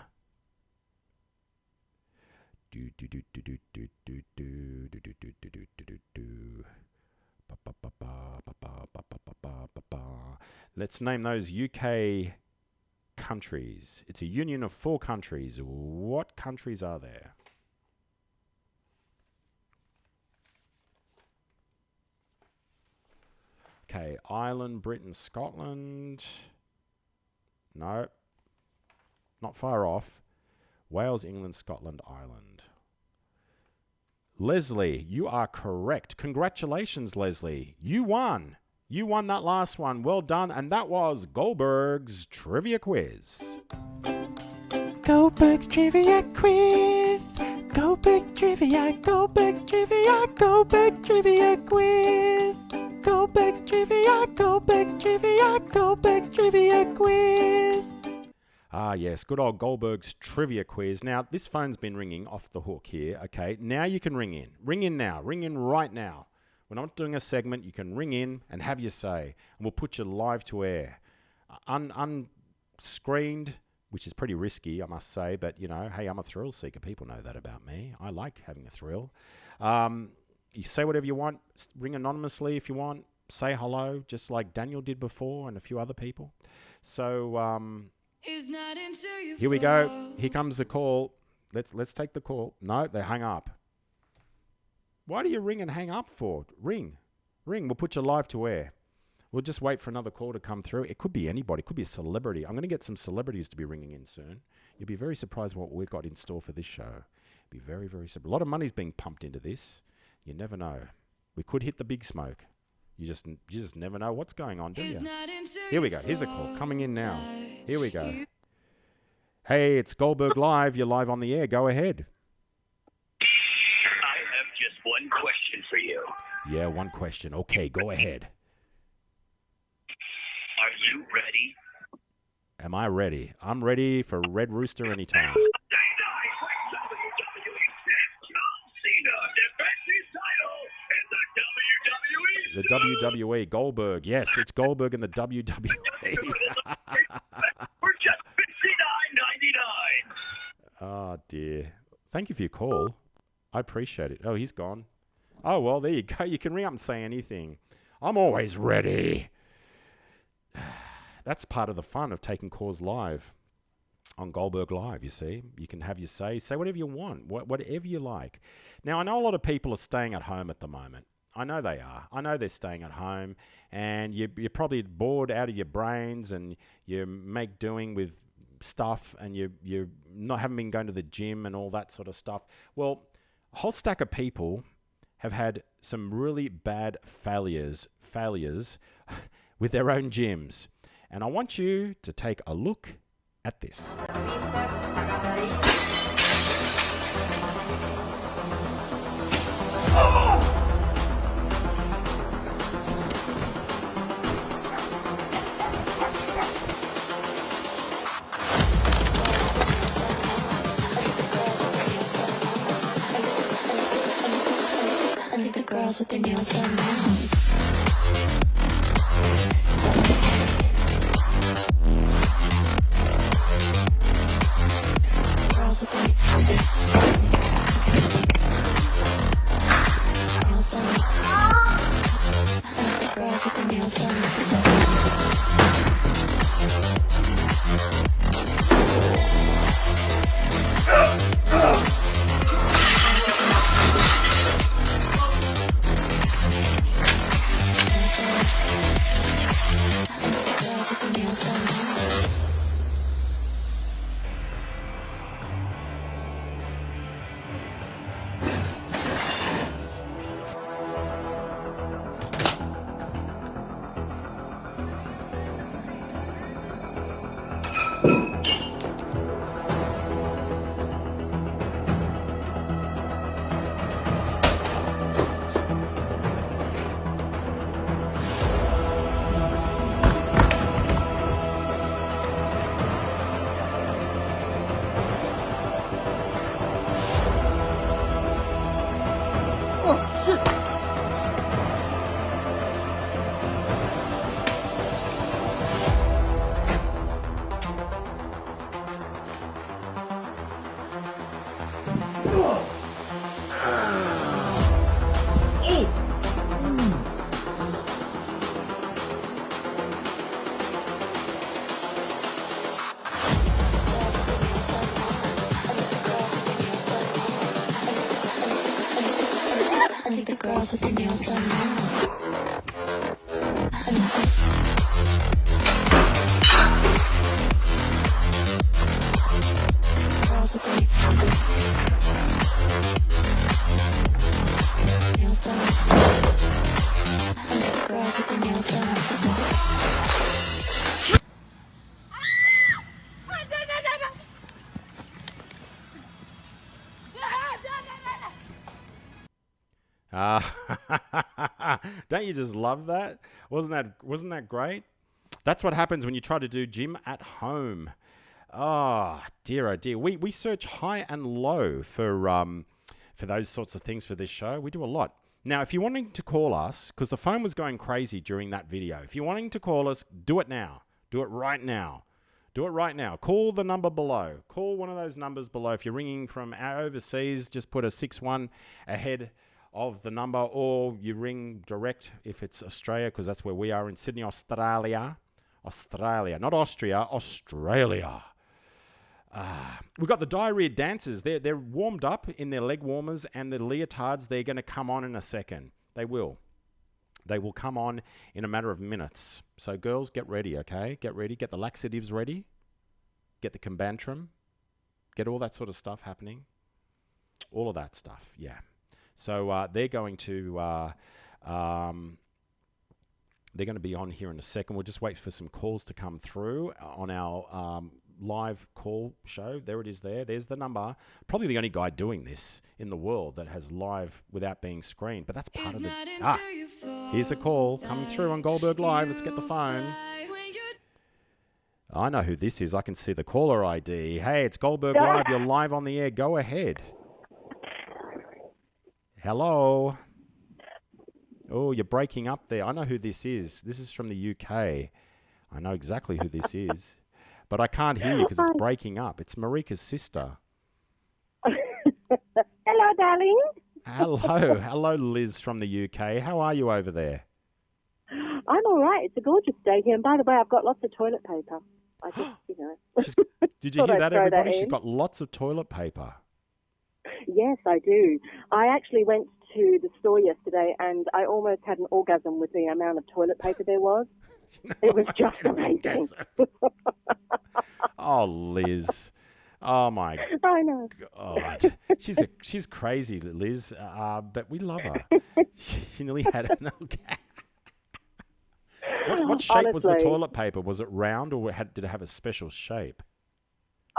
Let's name those UK countries. It's a union of 4 countries. What countries are there? Okay, Ireland, Britain, Scotland. No. Not far off. Wales, England, Scotland, Ireland. Leslie, you are correct. Congratulations, Leslie. You won. You won that last one. Well done. And that was Goldberg's Trivia Quiz. Goldberg's Trivia Quiz. Goldberg's Trivia. Goldberg's Trivia. Goldberg's Trivia Quiz. Goldberg's Trivia. Goldberg's Trivia. Goldberg's Trivia Quiz. Ah, yes, good old Goldberg's Trivia Quiz. Now, this phone's been ringing off the hook here, okay? Now you can ring in. Ring in now. Ring in right now. We're not doing a segment. You can ring in and have your say, and we'll put you live to air. Unscreened, which is pretty risky, I must say, but, you know, hey, I'm a thrill seeker. People know that about me. I like having a thrill. You say whatever you want. Ring anonymously if you want. Say hello, just like Daniel did before and a few other people. So, here we go. Here comes the call. Let's take the call. No, they hung up. Why do you ring and hang up for? Ring. We'll put you live to air. We'll just wait for another call to come through. It could be anybody. It could be a celebrity. I'm going to get some celebrities to be ringing in soon. You'll be very surprised what we've got in store for this show. Be very, very surprised. A lot of money's being pumped into this. You never know. We could hit the big smoke. You just never know what's going on, do you? Here we go. Here's a call coming in now. Here we go. Hey, it's Goldberg Live. You're live on the air. Go ahead. I have just one question for you. Yeah, one question. Okay, go ahead. Are you ready? Am I ready? I'm ready for Red Rooster anytime. The WWE, Goldberg. Yes, it's Goldberg in the WWE. For just $59.99. Oh, dear. Thank you for your call. I appreciate it. Oh, he's gone. Oh, well, there you go. You can ring up and say anything. I'm always ready. That's part of the fun of taking calls live on Goldberg Live, you see. You can have your say whatever you want, whatever you like. Now, I know a lot of people are staying at home at the moment. I know they are. I know they're staying at home, and you're probably bored out of your brains, and you make doing with stuff, and you haven't been going to the gym and all that sort of stuff. Well, a whole stack of people have had some really bad failures with their own gyms. And I want you to take a look at this. I think the girls with their nails done now. Girls with their nails done. I think the girls with their nails with their nails done now. Girls with their nails done. I think the girls with their nails done. Don't you just love that? Wasn't that great? That's what happens when you try to do gym at home. Oh dear. We search high and low for those sorts of things for this show. We do a lot. Now, if you're wanting to call us, because the phone was going crazy during that video, if you're wanting to call us, do it now. Do it right now. Do it right now. Call the number below. Call one of those numbers below. If you're ringing from overseas, just put a 61 ahead of the number, or you ring direct if it's Australia, because that's where we are in Sydney, Australia. Not Austria, Australia. We've got the diarrhea dancers. They're warmed up in their leg warmers and the leotards. They're going to come on in a second. They will. They will come on in a matter of minutes. So girls, get ready, okay? Get ready. Get the laxatives ready. Get the Combantrum. Get all that sort of stuff happening. All of that stuff, yeah. So they're going to be on here in a second. We'll just wait for some calls to come through on our live call show. There it is there. There's the number. Probably the only guy doing this in the world that has live without being screened. But that's part of the... here's a call coming through on Goldberg Live. Let's get the phone. I know who this is. I can see the caller ID. Hey, it's Goldberg Live. You're live on the air. Go ahead. Hello. Oh, you're breaking up there. I know who this is. This is from the UK. I know exactly who this is. But I can't hear you because it's breaking up. It's Marika's sister. Hello, darling. Hello, Liz from the UK. How are you over there? I'm all right. It's a gorgeous day here. And by the way, I've got lots of toilet paper. I just, Did you hear that, everybody? She's got lots of toilet paper. Yes, I do. I actually went to the store yesterday and I almost had an orgasm with the amount of toilet paper there was. It was just amazing. Oh, Liz. Oh, my I know. God. She's crazy, Liz, but we love her. She nearly had an orgasm. What shape was the toilet paper? Was it round or did it have a special shape?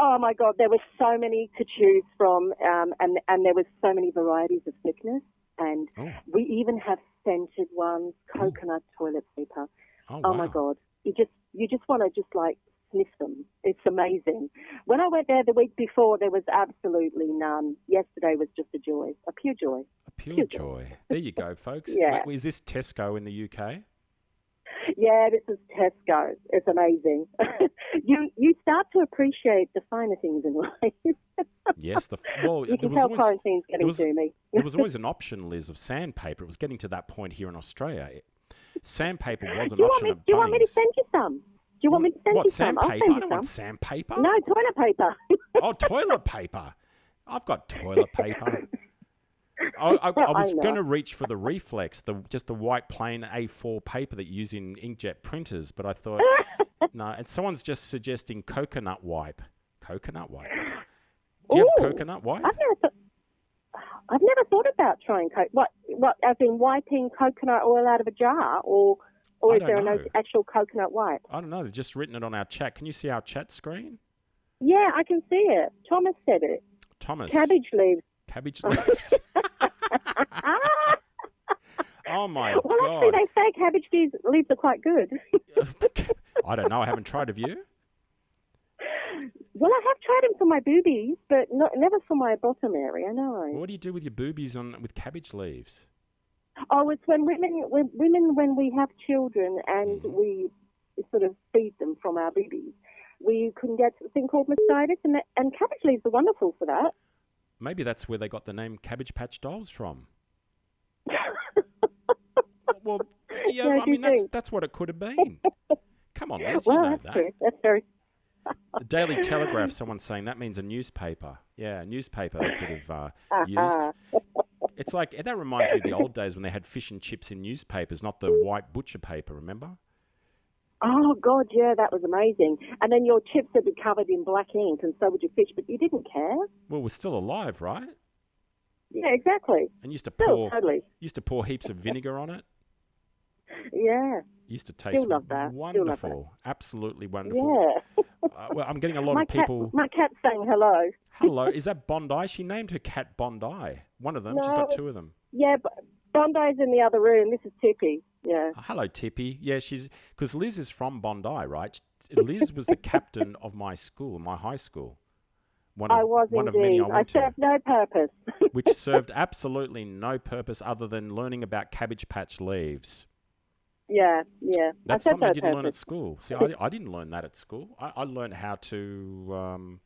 Oh, my God. There were so many to choose from and there was so many varieties of thickness. And we even have scented ones, coconut toilet paper. Oh, wow. Oh, my God. You just want to just like sniff them. It's amazing. When I went there the week before, there was absolutely none. Yesterday was just a joy, a pure joy. A pure joy. There you go, folks. Yeah. Wait, is this Tesco in the UK? Yeah, this is Tesco. It's amazing. You start to appreciate the finer things in life. Yes. You can tell quarantine's getting to me. There was always an option, Liz, of sandpaper. It was getting to that point here in Australia. Sandpaper was an option. Do you want me to send you some? Do you want me to send you some? Sandpaper? I don't want sandpaper. No, toilet paper. Oh, toilet paper. I've got toilet paper. I was going to reach for the Reflex, just the white plain A4 paper that you use in inkjet printers, but I thought, no. And someone's just suggesting coconut wipe. Coconut wipe. Do you have coconut wipe? I've never thought about trying what as in wiping coconut oil out of a jar, or is there an actual coconut wipe? I don't know. They've just written it on our chat. Can you see our chat screen? Yeah, I can see it. Thomas said it. Thomas. Cabbage leaves. Cabbage leaves. Oh, my God. Well, actually, they say cabbage leaves are quite good. I don't know. I haven't tried. Have you? Well, I have tried them for my boobies, but never for my bottom area, no. What do you do with your boobies with cabbage leaves? Oh, it's when when we have children and we sort of feed them from our boobies, we can get a thing called mastitis, and cabbage leaves are wonderful for that. Maybe that's where they got the name Cabbage Patch Dolls from. Well, yeah, I mean, that's what it could have been. Come on, Liz, you know that's that. True. That's very... The Daily Telegraph, someone's saying that means a newspaper. Yeah, a newspaper they could have used. It's like, that reminds me of the old days when they had fish and chips in newspapers, not the white butcher paper, remember? Oh, God, yeah, that was amazing. And then your chips would be covered in black ink and so would your fish, but you didn't care. Well, we're still alive, right? Yeah, exactly. And used to pour heaps of vinegar on it. Yeah. Used to taste wonderful. Absolutely wonderful. Yeah. Well, I'm getting a lot of people... My cat's saying hello. Hello. Is that Bondi? She named her cat Bondi. One of them. No, she's got two of them. Yeah, Bondi's in the other room. This is Tippy. Yeah. Hello, Tippy. Yeah, because Liz is from Bondi, right? Liz was the captain of my school, my high school. One of many I went to. I served no purpose. Which served absolutely no purpose other than learning about Cabbage Patch leaves. Yeah. That's something I didn't learn at school. See, I didn't learn that at school. I learned how to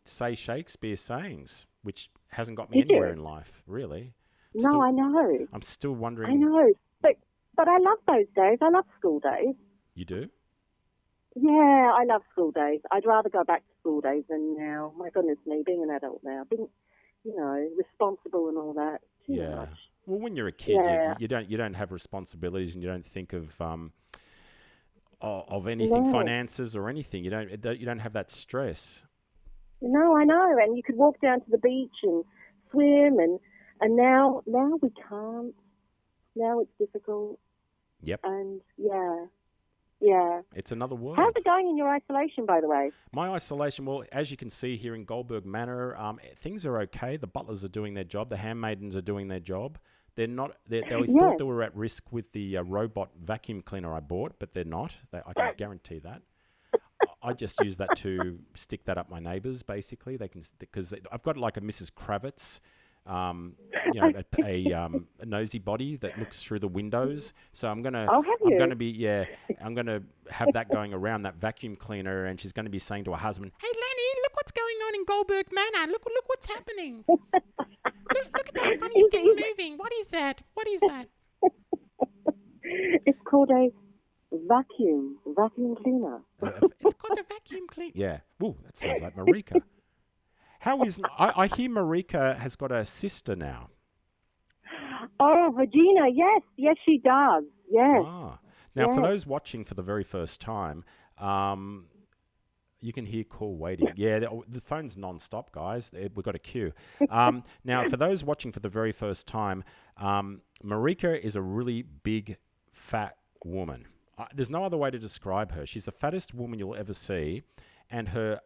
say Shakespeare sayings, which hasn't got me anywhere in life, really. I know. I'm still wondering. I know, but I love those days. I love school days. You do? Yeah, I love school days. I'd rather go back to school days than now. My goodness me, being an adult now, being, responsible and all that. Too Yeah. much. Well, when you're a kid, Yeah. you don't have responsibilities, and you don't think of anything, No. finances or anything. You don't have that stress. No, I know. And you could walk down to the beach and swim, and now we can't. Now it's difficult. Yep. And yeah. It's another world. How's it going in your isolation, by the way? My isolation, well, as you can see here in Goldberg Manor, things are okay. The butlers are doing their job. The handmaidens are doing their job. They're not. They thought they were at risk with the robot vacuum cleaner I bought, but they're not. I can guarantee that. I just use that to stick that up my neighbours. Basically, they can because I've got like a Mrs. Kravitz. A nosy body that looks through the windows. So I'm gonna have that going around, that vacuum cleaner, and she's gonna be saying to her husband, "Hey Lenny, look what's going on in Goldberg Manor. Look what's happening. look at that funny thing moving. What is that? It's called a vacuum cleaner. It's called a vacuum cleaner. Yeah. Ooh, that sounds like Marika. How is... I hear Marika has got a sister now. Oh, Regina, yes, she does. Yes. Now, for those watching for the very first time, you can hear call waiting. Yeah, the phone's non-stop, guys. We've got a queue. Now, for those watching for the very first time, Marika is a really big, fat woman. There's no other way to describe her. She's the fattest woman you'll ever see, and her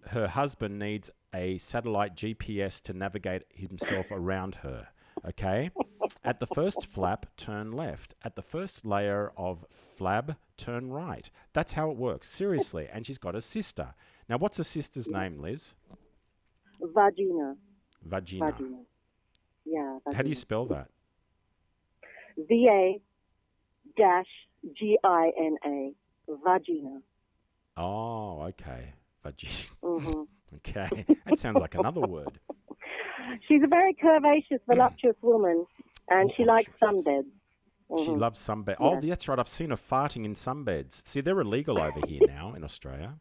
husband needs a satellite GPS to navigate himself around her, okay? At the first flap, turn left. At the first layer of flab, turn right. That's how it works, seriously. And she's got a sister. Now, what's her sister's name, Liz? Vagina. Vagina. Yeah. Vagina. How do you spell that? VA-GINA. Vagina. Oh, okay. Vagina. Mm-hmm. Okay. That sounds like another word. She's a very curvaceous, voluptuous woman, and she likes sunbeds. Mm-hmm. She loves sunbeds. Yeah. Oh, that's right. I've seen her farting in sunbeds. See, they're illegal over here now in Australia.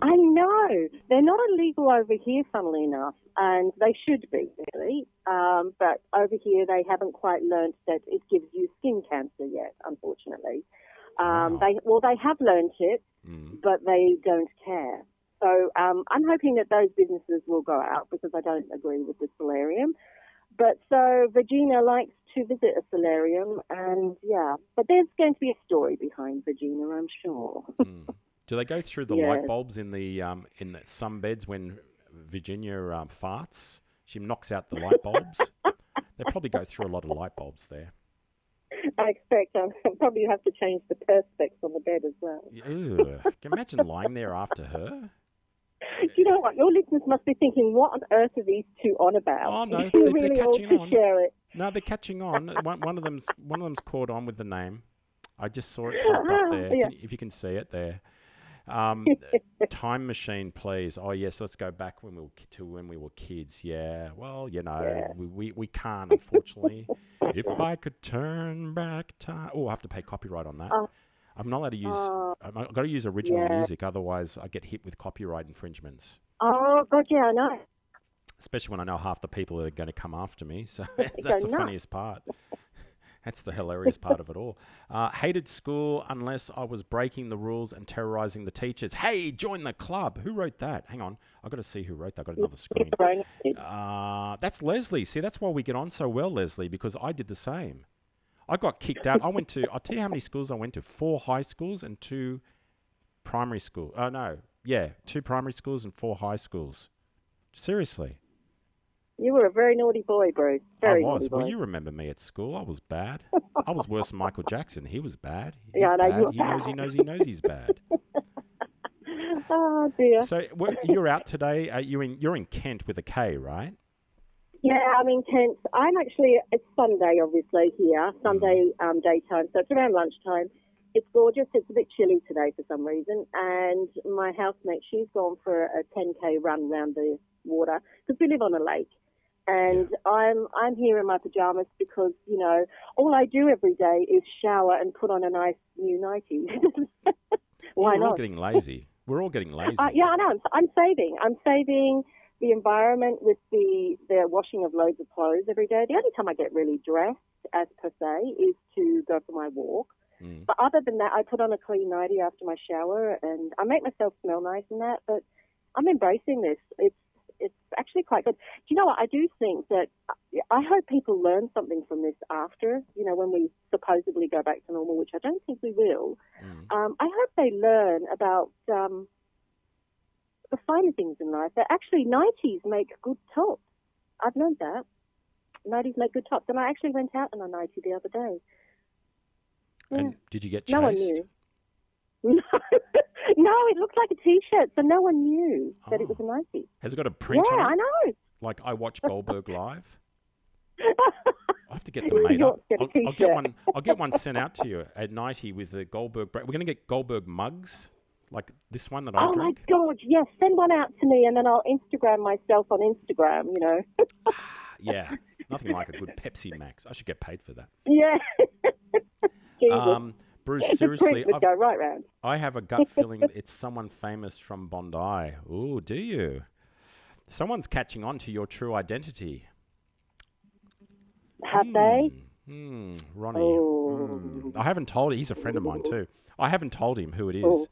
I know. They're not illegal over here, funnily enough, and they should be, really. But over here, they haven't quite learned that it gives you skin cancer yet, unfortunately. Wow. They have learned it, but they don't care. So I'm hoping that those businesses will go out because I don't agree with the solarium. But so Virginia likes to visit a solarium, and but there's going to be a story behind Virginia, I'm sure. Do they go through the light bulbs in the sunbeds when Virginia farts? She knocks out the light bulbs. They probably go through a lot of light bulbs there. I expect I'll probably have to change the perspex on the bed as well. Ew. Can you imagine lying there after her? You know what? Your listeners must be thinking, what on earth are these two on about? Oh no, You they're really catching ought to on. share it. No, they're catching on. One of them's caught on with the name. I just saw it typed up there. Yeah. If you can see it there. Time machine, please. Oh yes, let's go back when we were kids. Yeah. Well, we can't, unfortunately. If I could turn back time. Oh, I have to pay copyright on that. I'm not allowed to use. I've got to use original music, otherwise I get hit with copyright infringements. Oh God, yeah, I know. Especially when I know half the people are going to come after me. So that's the funniest part. That's the hilarious part of it all. Hated school unless I was breaking the rules and terrorizing the teachers. Hey, join the club. Who wrote that? Hang on. I've got to see who wrote that. I've got another screen. That's Leslie. See, that's why we get on so well, Leslie, because I did the same. I got kicked out. I'll tell you how many schools I went to. 4 high schools and 2 primary schools. 2 primary schools and 4 high schools. Seriously. You were a very naughty boy, Bruce. Very naughty boy. Well, you remember me at school. I was bad. I was worse than Michael Jackson. He was bad. I know bad. you were He knows he's bad. Oh, dear. So you're out today. You're in Kent with a K, right? Yeah, I'm in Kent. It's Sunday, obviously, here. Sunday daytime, so it's around lunchtime. It's gorgeous. It's a bit chilly today for some reason. And my housemate, she's gone for a 10K run around the water because we live on a lake. And I'm here in my pajamas because, all I do every day is shower and put on a nice new nightie. Why We're all not? getting lazy. We're all getting lazy. Yeah, I know. I'm saving. I'm saving the environment with the washing of loads of clothes every day. The only time I get really dressed, as per se, is to go for my walk. But other than that, I put on a clean nightie after my shower, and I make myself smell nice and that. But I'm embracing this. It's actually quite good. Do you know what? I do think that I hope people learn something from this after, when we supposedly go back to normal, which I don't think we will. I hope they learn about the finer things in life. That actually 90s make good tops. I've learned that. 90s make good tops. And I actually went out in a 90 the other day. And did you get chased? No one knew. No, it looked like a T-shirt, so no one knew that it was a 90. Has it got a print on it? Yeah, I know. Like I watch Goldberg live. I have to get them made up. I'll get one sent out to you at 90 with the Goldberg. We're going to get Goldberg mugs, like this one that I drink. Oh my God! Yes, send one out to me, and then I'll Instagram myself on Instagram. Yeah, nothing like a good Pepsi Max. I should get paid for that. Yeah. Bruce, seriously, would go right round. I have a gut feeling that it's someone famous from Bondi. Ooh, do you? Someone's catching on to your true identity. Have they? Ronnie. Oh. I haven't told him. He's a friend of mine too. I haven't told him who it is.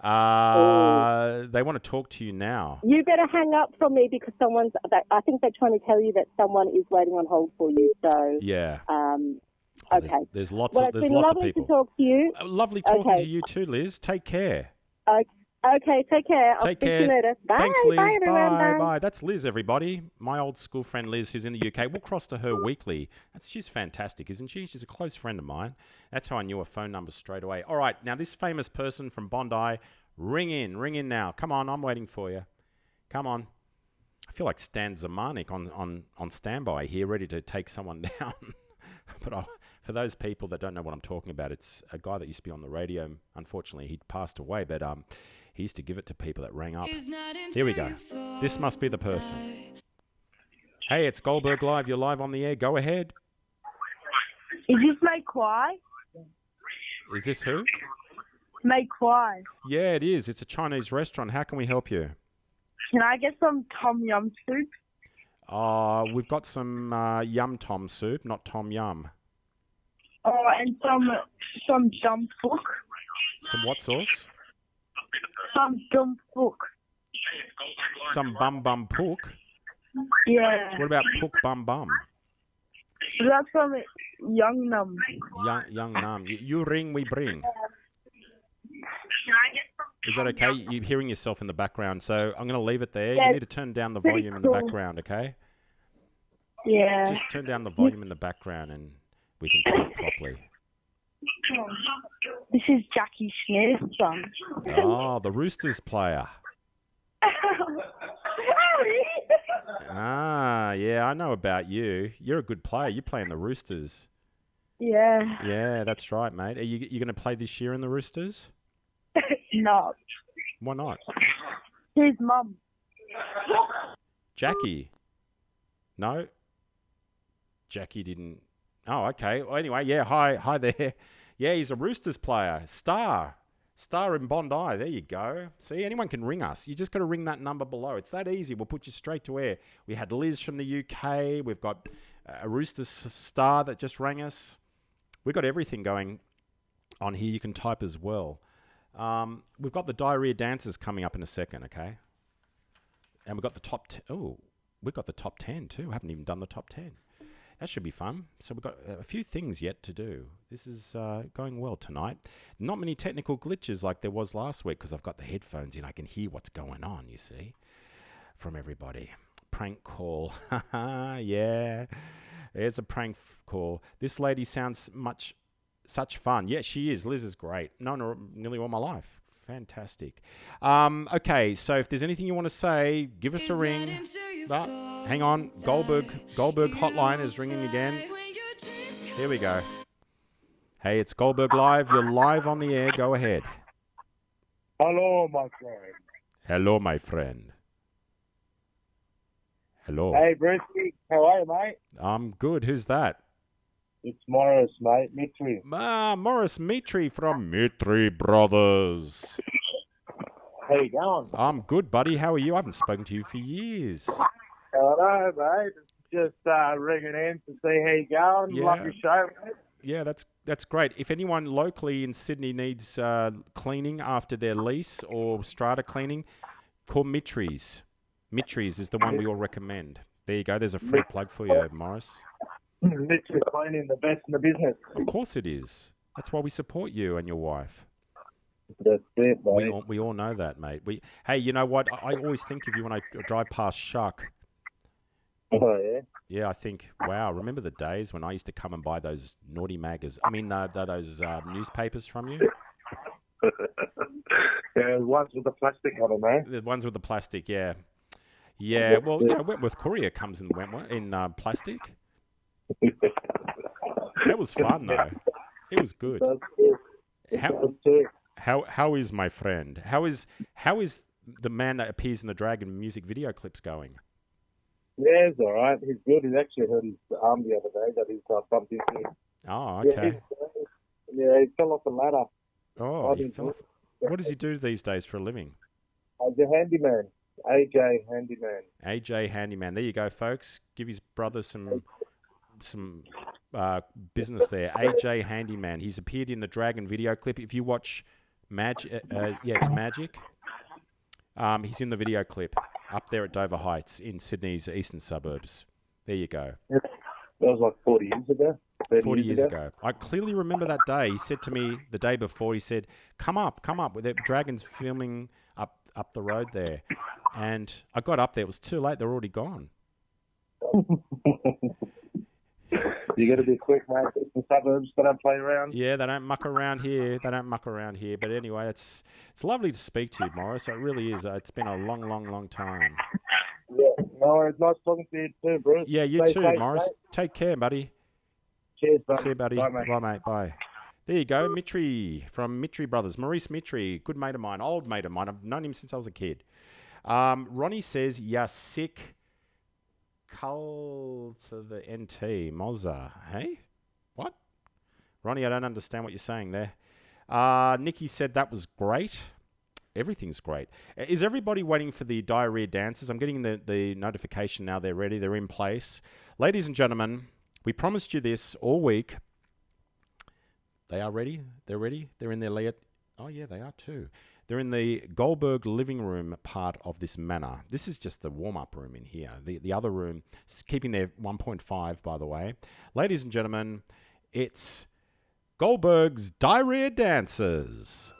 They want to talk to you now. You better hang up from me because I think they're trying to tell you that someone is waiting on hold for you. So yeah. Okay. There's lots well, of people. It's been lovely to talk to you. Lovely talking to you too, Liz. Take care. Okay, take care. I'll speak to you later. Bye. Thanks, Liz. Bye, everyone. Bye. That's Liz, everybody. My old school friend Liz, who's in the UK. We'll cross to her weekly. She's fantastic, isn't she? She's a close friend of mine. That's how I knew her phone number straight away. All right, now this famous person from Bondi, ring in now. Come on, I'm waiting for you. Come on. I feel like Stan Zamanik on standby here, ready to take someone down. But for those people that don't know what I'm talking about, it's a guy that used to be on the radio. Unfortunately, he passed away, but he used to give it to people that rang up. Here we go. This must be the person. Hey, it's Goldberg Live. You're live on the air. Go ahead. Is this Mei Kwai? Is this who? Mei Kwai. Yeah, it is. It's a Chinese restaurant. How can we help you? Can I get some tom yum soup? We've got some yum tom soup, not tom yum. Oh, and some jump hook. Some what sauce? Some jump hook. Some bum pook? Yeah. What about pook bum? That's from Young Num. Young Nam. You ring, we bring. Is that okay? You're hearing yourself in the background, so I'm going to leave it there. Yeah, you need to turn down the volume in the background, okay? Yeah. Just turn down the volume in the background and we can talk properly. This is Jackie Smith's son. Oh, the Roosters player. Yeah, I know about you. You're a good player. You play in the Roosters. Yeah. Yeah, that's right, mate. Are you going to play this year in the Roosters? No. Why not? His mum. Jackie? No? Jackie didn't... Oh, okay. Well, anyway, yeah, hi there. Yeah, he's a Roosters player. Star in Bondi. There you go. See, anyone can ring us. You just got to ring that number below. It's that easy. We'll put you straight to air. We had Liz from the UK. We've got a Roosters star that just rang us. We've got everything going on here. You can type as well. We've got the Diarrhea Dancers coming up in a second, okay? And we've got the top... we've got the top 10 too. Haven't even done the top 10. That should be fun. So we've got a few things yet to do. This is going well tonight. Not many technical glitches like there was last week because I've got the headphones in. I can hear what's going on, you see, from everybody. Prank call. Yeah. There's a prank call. This lady sounds such fun. Yeah, she is. Liz is great. Known her nearly all my life. Fantastic. Okay, so if there's anything you want to say, give us a ring. Hang on. Goldberg hotline is ringing again. Here we go. Hey, it's Goldberg Live. You're live on the air. Go ahead. Hello, my friend. Hello, my friend. Hello. Hey, Brucey. How are you, mate? I'm good. Who's that? It's Morris, mate. Mitri. Morris Mitri from Mitri Brothers. How you going? I'm good, buddy. How are you? I haven't spoken to you for years. Hello, mate. Just ringing in to see how you going. Yeah. Love your show, mate. Yeah, that's great. If anyone locally in Sydney needs cleaning after their lease or strata cleaning, call Mitri's. Mitri's is the one we all recommend. There you go. There's a free plug for you, Morris. Mitri cleaning, the best in the business. Of course it is. That's why we support you and your wife. That's it, mate. We all know that, mate. Hey, you know what? I always think of you when I drive past Shuck. Oh, yeah? Yeah, I think, wow, remember the days when I used to come and buy those naughty those newspapers from you? Yeah, the ones with the plastic on them, man. The ones with the plastic, yeah. Yeah, well, you know, Wentworth Courier comes in plastic. That was fun, though. It was good. How is my friend? How is the man that appears in the Dragon music video clips going? Yeah, he's all right. He's good. He's actually hurt his arm the other day that he's bumped into. Oh, okay. Yeah, he fell off the ladder. Oh, he fell off. What does he do these days for a living? He's a handyman. AJ Handyman. AJ Handyman. There you go, folks. Give his brother some business there. AJ Handyman. He's appeared in the Dragon video clip. If you watch it's Magic. He's in the video clip up there at Dover Heights in Sydney's eastern suburbs. There you go. That was like 40 years ago. 40 years ago. I clearly remember that day. He said to me the day before, he said, come up. The Dragon's filming up the road there. And I got up there. It was too late. They're already gone. You got to be quick, mate. It's the suburbs. They don't play around. Yeah, they don't muck around here. But anyway, it's lovely to speak to you, Morris. It really is. It's been a long, long, long time. Yeah. No, it's nice talking to you too, Bruce. Yeah, you too, Morris. Mate. Take care, buddy. Cheers, buddy. See you, buddy. Bye, mate. Bye, mate. Bye. There you go, Mitri from Mitri Brothers. Maurice Mitri, good mate of mine, old mate of mine. I've known him since I was a kid. Ronnie says, "Ya sick, cull to the NT, Mozza." Hey? What? Ronnie, I don't understand what you're saying there. Nikki said that was great. Everything's great. Is everybody waiting for the diarrhea dances? I'm getting the notification now. They're ready. They're in place. Ladies and gentlemen, we promised you this all week. They are ready. They're ready. They're in their layer. Oh, yeah, they are too. They're in the Goldberg living room part of this manor. This is just the warm-up room in here. The other room is keeping their 1.5, by the way. Ladies and gentlemen, it's Goldberg's Diarrhea Dancers.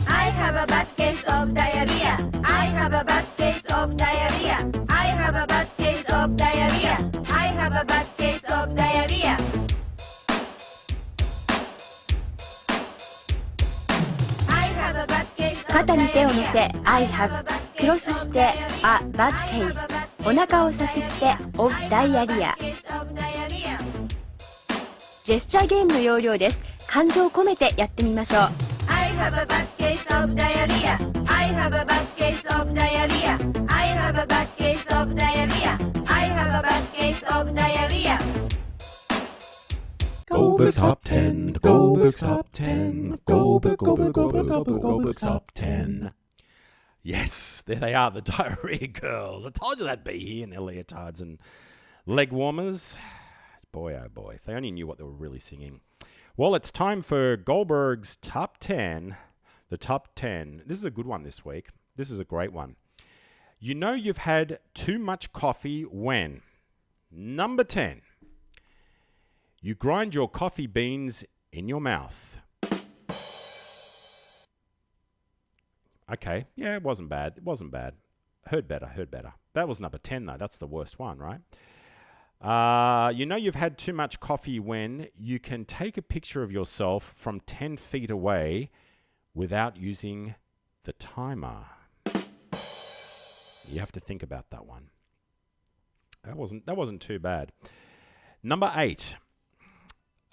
I have a bad case of diarrhea. I have a bad case of diarrhea. I have a bad case of diarrhea. I have a bad case of diarrhea. 肩に手を乗せ I have クロスして A bad case お腹をさすって of diarrhea ジェスチャーゲームの要領です。感情を込めてやってみましょう。 I have a bad case of diarrhea. I have a bad case of diarrhea. I have a bad case of diarrhea. I have a bad case of diarrhea. Goldberg's Top 10, Goldberg's Top 10, Goldberg's Top 10. Yes, there they are, the Diarrhea Girls. I told you they'd be here in their leotards and leg warmers. Boy, oh boy, if they only knew what they were really singing. Well, it's time for Goldberg's Top 10. The Top 10. This is a good one this week. This is a great one. You know you've had too much coffee when? Number 10. You grind your coffee beans in your mouth. Okay, yeah, it wasn't bad. It wasn't bad. Heard better. That was number 10, though. That's the worst one, right? You know you've had too much coffee when you can take a picture of yourself from 10 feet away without using the timer. You have to think about that one. That wasn't too bad. Number 8.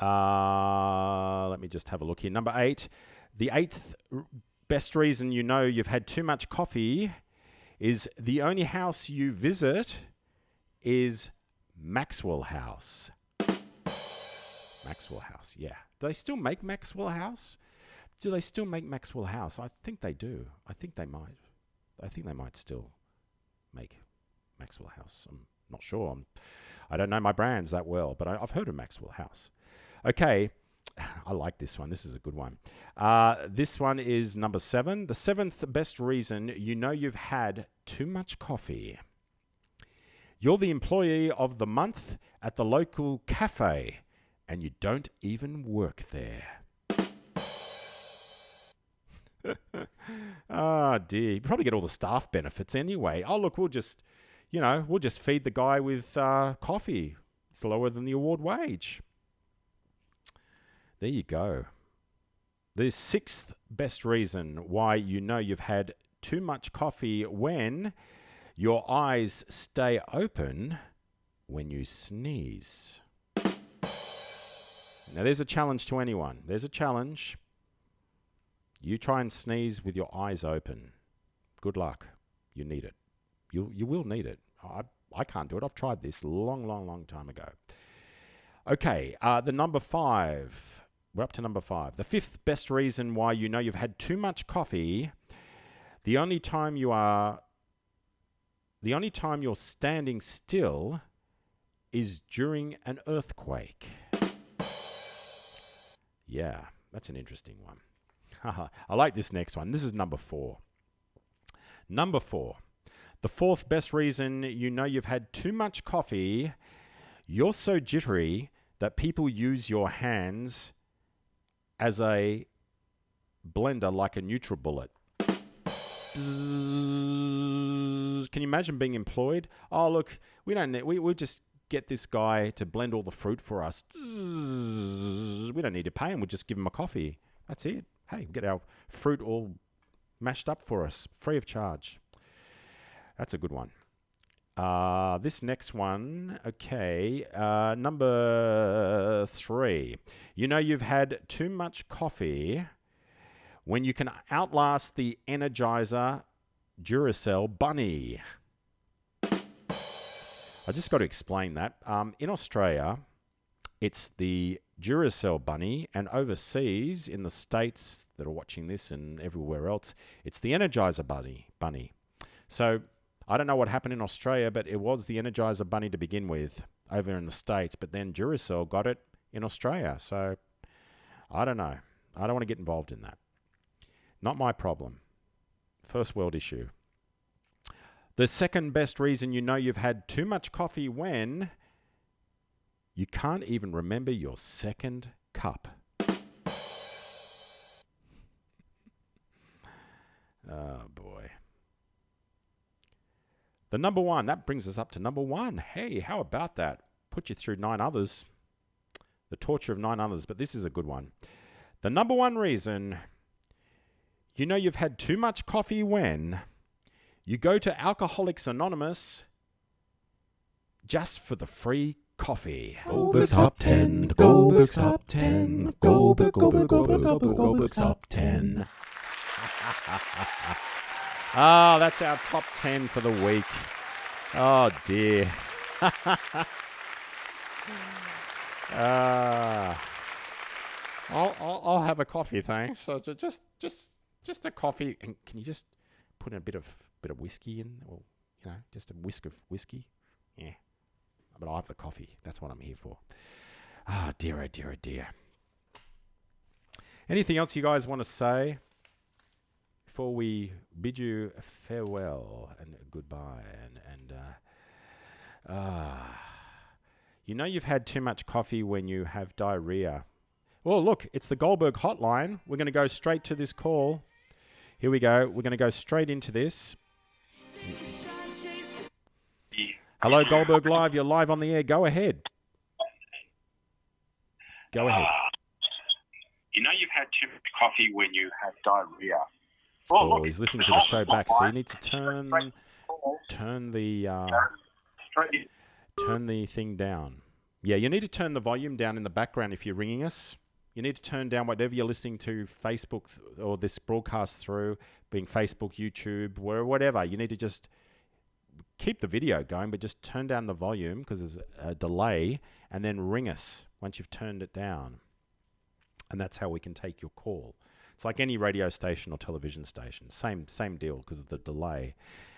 Let me just have a look here. Number 8. The 8th best reason you know you've had too much coffee is the only house you visit is Maxwell House. Maxwell House, yeah. Do they still make Maxwell House? Do they still make Maxwell House? I think they do. I think they might. I think they might still make Maxwell House. I'm not sure. I don't know my brands that well, but I've heard of Maxwell House. Okay, I like this one. This is a good one. This one is number 7. The 7th best reason you know you've had too much coffee. You're the employee of the month at the local cafe, and you don't even work there. Oh dear, you probably get all the staff benefits anyway. Oh look, we'll just feed the guy with coffee. It's lower than the award wage. There you go. The 6th best reason why you know you've had too much coffee: when your eyes stay open when you sneeze. Now there's a challenge to anyone. There's a challenge. You try and sneeze with your eyes open. Good luck. You need it. You will need it. I can't do it. I've tried this long time ago. Okay, the number 5. We're up to number 5. The 5th best reason why you know you've had too much coffee: the only time you're standing still is during an earthquake. Yeah, that's an interesting one. I like this next one. This is number 4. Number 4. The 4th best reason you know you've had too much coffee: you're so jittery that people use your hands as a blender like a NutriBullet. Can you imagine being employed? Oh, look, we'll just get this guy to blend all the fruit for us. We don't need to pay him. We'll just give him a coffee. That's it. Hey, get our fruit all mashed up for us, free of charge. That's a good one. This next one, okay, number 3. You know you've had too much coffee when you can outlast the Energizer Duracell bunny. I just got to explain that. In Australia, it's the Duracell bunny, and overseas in the States that are watching this and everywhere else, it's the Energizer bunny. So I don't know what happened in Australia, but it was the Energizer bunny to begin with over in the States, but then Duracell got it in Australia. So I don't know. I don't want to get involved in that. Not my problem. First world issue. The 2nd best reason you know you've had too much coffee: when you can't even remember your 2nd cup. Oh, boy. The number 1, that brings us up to number 1. Hey, how about that? Put you through 9 others. The torture of 9 others, but this is a good one. The number 1 reason you know you've had too much coffee: when you go to Alcoholics Anonymous just for the free coffee. Goldberg's Top 10. Goldberg's Top 10. Goldberg's Top 10. That's our top 10 for the week. Oh, dear. I'll have a coffee, thanks. So just a coffee. And can you just put in a bit of whiskey in, or just a whisk of whiskey? Yeah. But I'll have the coffee. That's what I'm here for. Ah, dear, oh dear, oh dear. Anything else you guys want to say before we bid you farewell and goodbye? You know you've had too much coffee when you have diarrhea. Well, look, it's the Goldberg hotline. We're going to go straight to this call. Here we go. We're going to go straight into this. Hello, Goldberg Live. You're live on the air. Go ahead. Go ahead. You know you've had too much coffee when you have diarrhea. Oh, he's listening to the show back, so you need to turn the thing down. Yeah, you need to turn the volume down in the background if you're ringing us. You need to turn down whatever you're listening to, Facebook or this broadcast through, being Facebook, YouTube, whatever. You need to just keep the video going, but just turn down the volume because there's a delay, and then ring us once you've turned it down. And that's how we can take your call. It's like any radio station or television station. Same deal because of the delay.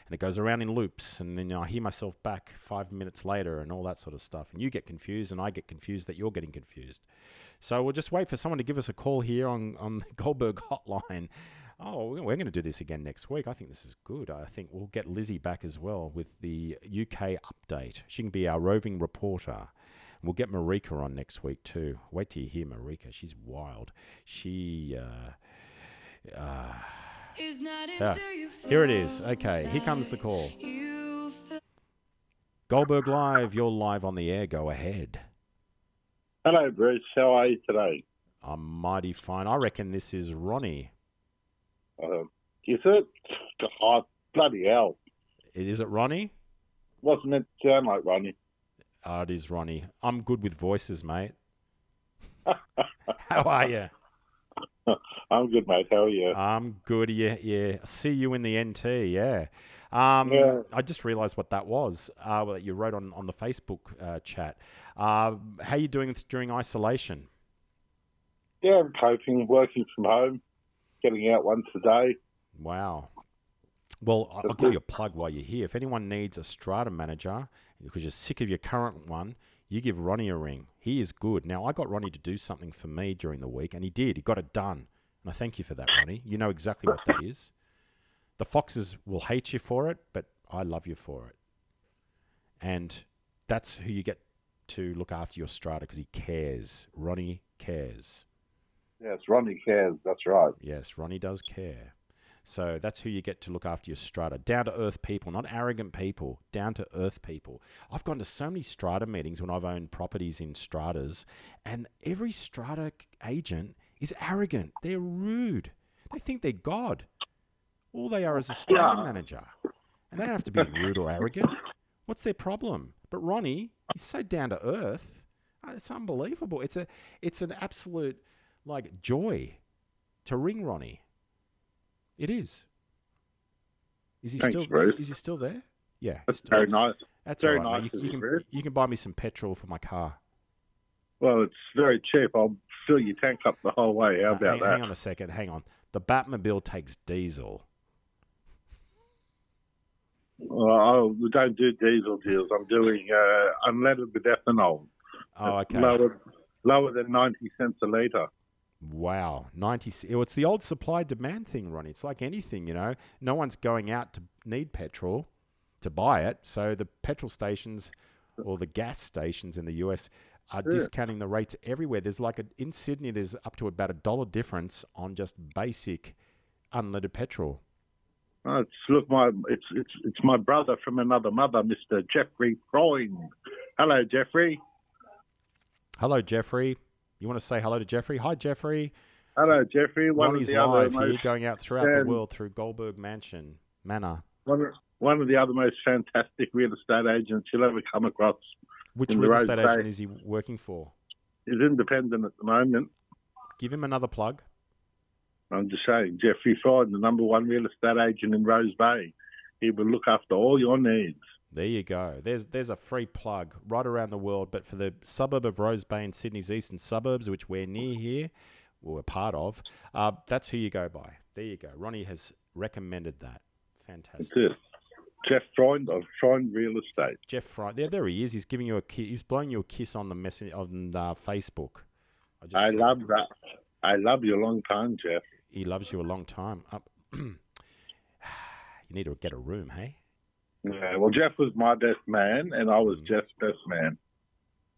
And it goes around in loops, and then I hear myself back 5 minutes later and all that sort of stuff. And you get confused, and I get confused that you're getting confused. So we'll just wait for someone to give us a call here on the Goldberg hotline. Oh, we're going to do this again next week. I think this is good. I think we'll get Lizzie back as well with the UK update. She can be our roving reporter. We'll get Marika on next week too. Wait till you hear Marika. She's wild. She... here it is. Okay, here comes the call. Goldberg Live, you're live on the air. Go ahead. Hello, Bruce. How are you today? I'm mighty fine. I reckon this is Ronnie. Is it? Oh, bloody hell. Is it Ronnie? Wasn't it sound like Ronnie? Oh, it is Ronnie. I'm good with voices, mate. How are you? I'm good, mate. How are you? I'm good. Yeah. See you in the NT. Yeah. I just realised what that was. That you wrote on the Facebook chat. How are you doing during isolation? Yeah, I'm coping, working from home, getting out once a day. Wow. Well, I'll give you a plug while you're here. If anyone needs a strata manager because you're sick of your current one, you give Ronnie a ring. He is good. Now, I got Ronnie to do something for me during the week, and he did. He got it done. And I thank you for that, Ronnie. You know exactly what that is. The foxes will hate you for it, but I love you for it. And that's who you get to look after your strata because he cares. Ronnie cares. Yes, Ronnie cares. That's right. Yes, Ronnie does care. So that's who you get to look after your strata. Down-to-earth people, not arrogant people. Down-to-earth people. I've gone to so many strata meetings when I've owned properties in stratas, and every strata agent is arrogant. They're rude. They think they're God. All they are is a strata manager. And they don't have to be rude or arrogant. What's their problem? But Ronnie, he's so down-to-earth. It's unbelievable. It's an absolute, joy to ring Ronnie. It is. Is he still there? Yeah. That's very nice. That's very all right, nice. mate. You can buy me some petrol for my car. Well, it's very cheap. I'll fill your tank up the whole way. How about that? Hang on a second. Hang on. The Batmobile takes diesel. Well, we don't do diesel deals. I'm doing unleaded with ethanol. Oh, okay. Lower than 90 cents a litre. Wow, it's the old supply-demand thing, Ronnie. It's like anything, No one's going out to need petrol to buy it, so the petrol stations or the gas stations in the US are discounting the rates everywhere. There's in Sydney, there's up to about $1 difference on just basic unleaded petrol. Oh, it's my brother from another mother, Mr. Jeffrey Freund. Hello, Jeffrey. Hello, Jeffrey. You want to say hello to Jeffrey? Hi, Jeffrey. Hello, Jeffrey. Ronnie's live here, going out throughout the world through Goldberg Manor. One of the other most fantastic real estate agents you'll ever come across. Which real estate agent is he working for? He's independent at the moment. Give him another plug. I'm just saying, Jeffrey Freund, the number one real estate agent in Rose Bay. He will look after all your needs. There you go. There's a free plug right around the world, but for the suburb of Rose Bay in Sydney's eastern suburbs, which we're near here, we're part of, that's who you go by. There you go. Ronnie has recommended that. Fantastic. That's it. Jeff Freund of Freund Real Estate. Jeff Freund. There he is. He's giving you a kiss. He's blowing you a kiss on the message on Facebook. I love that. I love you a long time, Jeff. He loves you a long time. You need to get a room, hey? Yeah, well, Jeff was my best man, and I was Jeff's best man.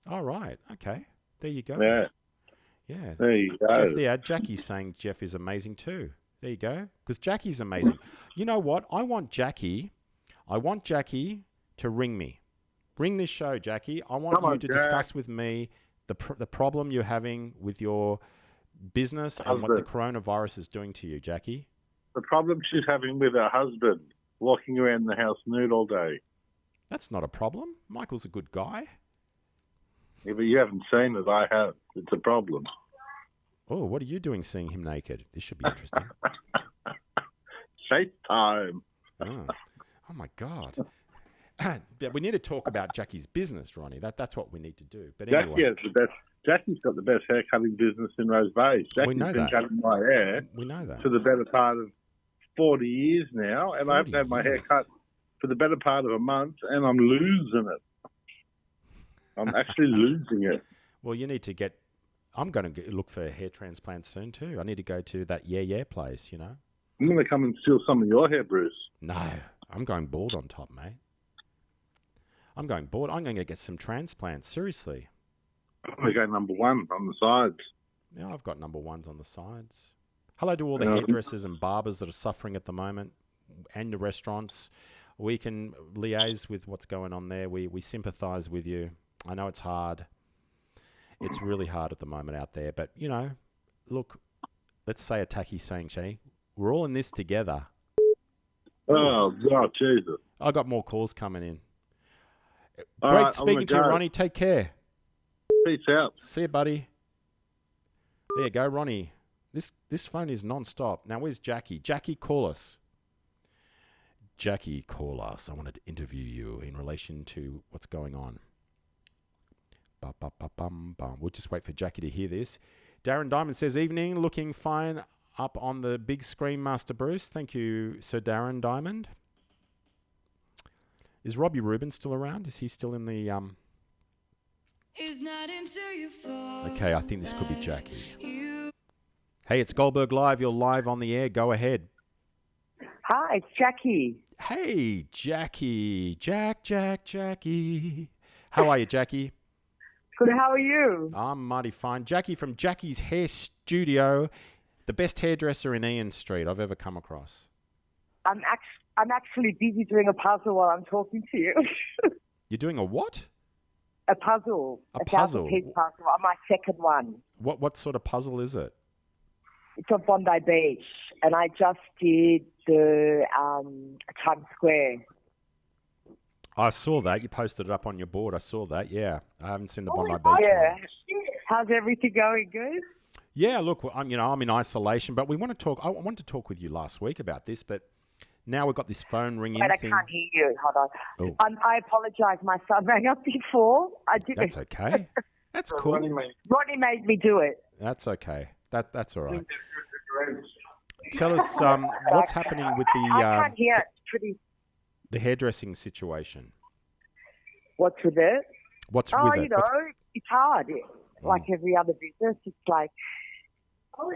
All right. Okay. There you go. Yeah. There you go. Jackie's saying Jeff is amazing too. There you go. Because Jackie's amazing. You know what? I want Jackie to ring me. Ring this show, Jackie. I want you to discuss with me the problem you're having with your business and what the coronavirus is doing to you, Jackie. The problem she's having with her husband, walking around the house nude all day. That's not a problem. Michael's a good guy. Yeah, but you haven't seen it. I have. It's a problem. Oh, what are you doing seeing him naked? This should be interesting. FaceTime. Oh my God. Yeah, we need to talk about Jackie's business, Ronnie. That's what we need to do. But Jackie anyway, has the best. Jackie's got the best hair cutting business in Rose Bay. Jackie's know been that. cutting my hair we know that. for the better part of 40 years now, and I haven't 40 had my hair years. cut for the better part of a month, and I'm losing it. I'm actually losing it. Well, you need to get. I'm going to look for a hair transplant soon too. I need to go to that yeah place. You know. I'm going to come and steal some of your hair, Bruce. No, I'm going bald on top, mate. I'm going bald. I'm going to get some transplants. Seriously. I'm going to go number one on the sides. Yeah, I've got number ones on the sides. Hello to all the hairdressers and barbers that are suffering at the moment, and the restaurants. We can liaise with what's going on there. We sympathise with you. I know it's hard. It's really hard at the moment out there. But, you know, look, let's say a tacky saying, Shay. We're all in this together. Oh, God, Jesus. I got more calls coming in. All Great right, I'm speaking to you, gonna go. Ronnie. Take care. Peace out. See you, buddy. There you go, Ronnie. This phone is non-stop. Now, where's Jackie? Jackie, call us. Jackie, call us. I wanted to interview you in relation to what's going on. Ba-ba-ba-bum-bum. We'll just wait for Jackie to hear this. Darren Diamond says, evening, looking fine up on the big screen, Master Bruce. Thank you, Sir Darren Diamond. Is Robbie Rubin still around? Is he still in the... Okay, I think this could be Jackie. Hey, it's Goldberg Live. You're live on the air. Go ahead. Hi, it's Jackie. Hey, Jackie. Jackie. How are you, Jackie? Good, how are you? I'm mighty fine. Jackie from Jackie's Hair Studio, the best hairdresser in Ian Street I've ever come across. I'm actually busy doing a puzzle while I'm talking to you. You're doing a what? A puzzle. A puzzle? 1,000-piece puzzle. On my second one. What sort of puzzle is it? It's on Bondi Beach, and I just did the Times Square. I saw that. You posted it up on your board. I saw that, yeah. I haven't seen the Bondi Beach one. Yeah. How's everything going? Good? Yeah, look, I'm in isolation, but we want to talk. I wanted to talk with you last week about this, but now we've got this phone ringing Wait, I thing. can't hear you. Hold on. Oh. I apologise. My son rang up before. I didn't. That's okay. That's cool. Ronnie made me do it. That's okay. That's all right. Tell us what's happening with I can't hear. It's pretty. the hairdressing situation. What's with it? What's with it? You know, it's hard. Like every other business, it's like. Hold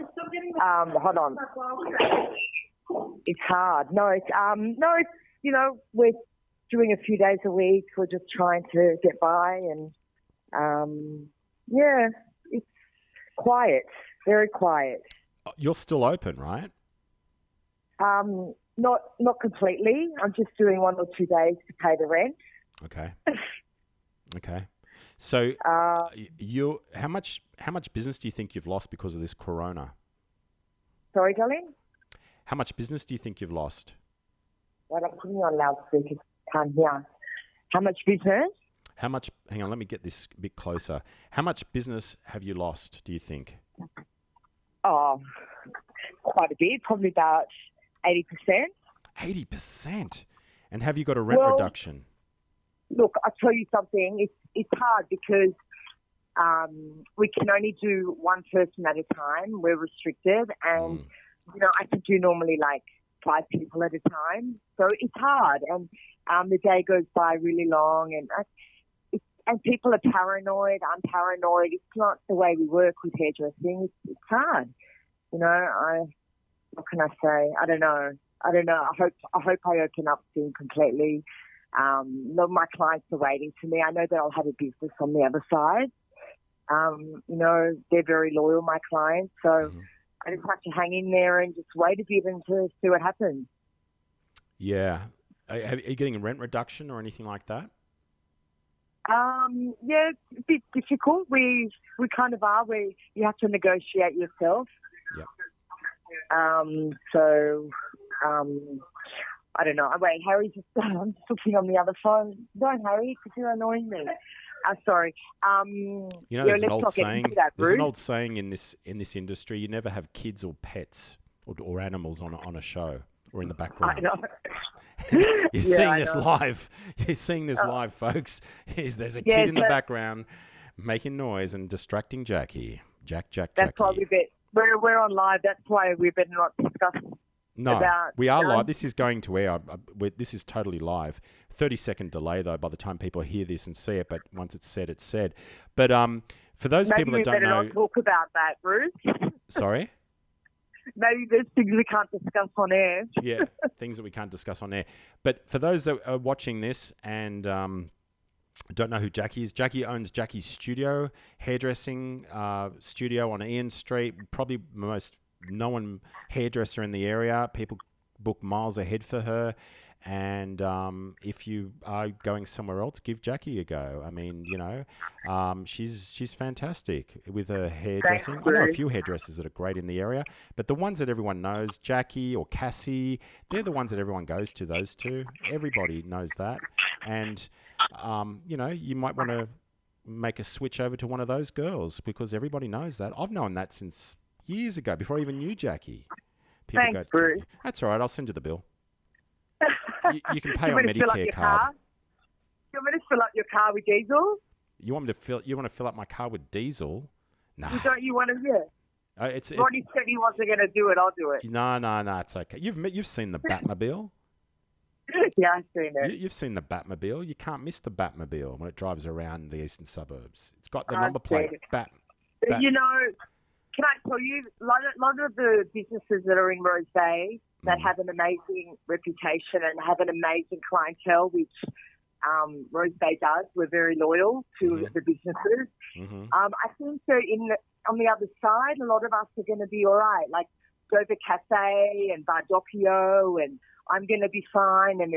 on. It's hard. It's you know, we're doing a few days a week. We're just trying to get by, and yeah, it's quiet, very quiet. You're still open, right? Not completely. I'm just doing 1 or 2 days to pay the rent. Okay. Okay. So, how much business do you think you've lost because of this corona? Sorry, darling? How much business do you think you've lost? Well, I'm putting you on loudspeaker. Can't hear. How much business? How much? Hang on, let me get this a bit closer. How much business have you lost, do you think? Oh, quite a bit. Probably about 80%. 80%? And have you got a rent reduction? Look, I'll tell you something. It's hard because we can only do one person at a time. We're restricted, and you know, I can do normally like 5 people at a time. So it's hard, and the day goes by really long, and people are paranoid. I'm paranoid. It's not the way we work with hairdressing. It's hard. You know, what can I say? I don't know. I hope I open up soon completely. My clients are waiting for me. I know that I'll have a business on the other side. You know, they're very loyal, my clients. So I just have to hang in there and just wait a bit and to see what happens. Yeah. Are you getting a rent reduction or anything like that? Yeah, it's a bit difficult. We kind of are. You have to negotiate yourself. Yep. I don't know. Wait, Harry, I'm just looking on the other phone. Don't, Harry, because you're annoying me. Sorry. You know, there's an old saying. There's an old saying in this industry: you never have kids or pets or animals on a show or in the background. I know. You're Yeah, seeing I this know. live. You're seeing this live, folks. There's a kid in the background making noise and distracting Jackie. Jackie. That's why we're on live. That's why we better not discuss. No, we are live. This is going to air. This is totally live. 30-second delay, though, by the time people hear this and see it. But once it's said, it's said. But for those people that don't know... Maybe we better not talk about that, Bruce. Sorry? Maybe there's things we can't discuss on air. Yeah, things that we can't discuss on air. But for those that are watching this and don't know who Jackie is, Jackie owns Jackie's Studio, hairdressing studio on Ian Street. Probably the most known hairdresser in the area. People book miles ahead for her. And if you are going somewhere else, give Jackie a go. I mean, she's fantastic with her hairdressing. I know a few hairdressers that are great in the area, but the ones that everyone knows, Jackie or Cassie, they're the ones that everyone goes to, those two. Everybody knows that. And, you might want to make a switch over to one of those girls because everybody knows that. I've known that since years ago, before I even knew Jackie. Thanks, Bruce. That's all right. I'll send you the bill. You can pay on Medicare card. You want me to fill up your car with diesel? You want to fill up my car with diesel? No. Don't you want to? Yeah. Ronnie said he wasn't going to do it. I'll do it. No, it's okay. You've seen the Batmobile. Yeah, I've seen it. You've seen the Batmobile. You can't miss the Batmobile when it drives around the eastern suburbs. It's got the number plate. Bat. Can I tell you, a lot of the businesses that are in Rose Bay that have an amazing reputation and have an amazing clientele, which Rose Bay does. We're very loyal to the businesses. Mm-hmm. I think that on the other side, a lot of us are going to be all right. Like Dover Cafe and Bar Doppio, and I'm going to be fine. And